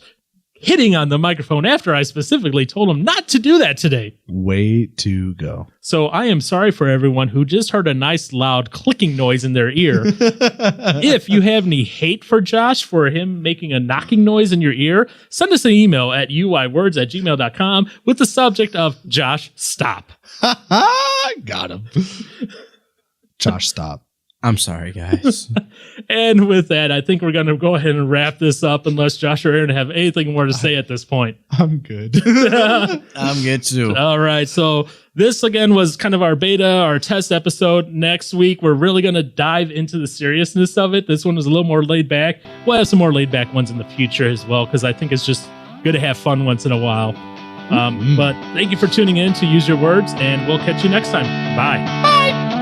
hitting on the microphone after I specifically told him not to do that today. Way to go. So I am sorry for everyone who just heard a nice loud clicking noise in their ear. If you have any hate for Josh for him making a knocking noise in your ear, send us an email at uiwords@gmail.com with the subject of Josh, stop. Got him. Josh, stop. I'm sorry, guys. And with that, I think we're going to go ahead and wrap this up unless Josh or Aaron have anything more to say at this point. I'm good. I'm good too. All right. So this again was kind of our beta, our test episode. Next week, we're really going to dive into the seriousness of it. This one was a little more laid back. We'll have some more laid back ones in the future as well, because I think it's just good to have fun once in a while. But thank you for tuning in to Use Your Words, and we'll catch you next time. Bye. Bye.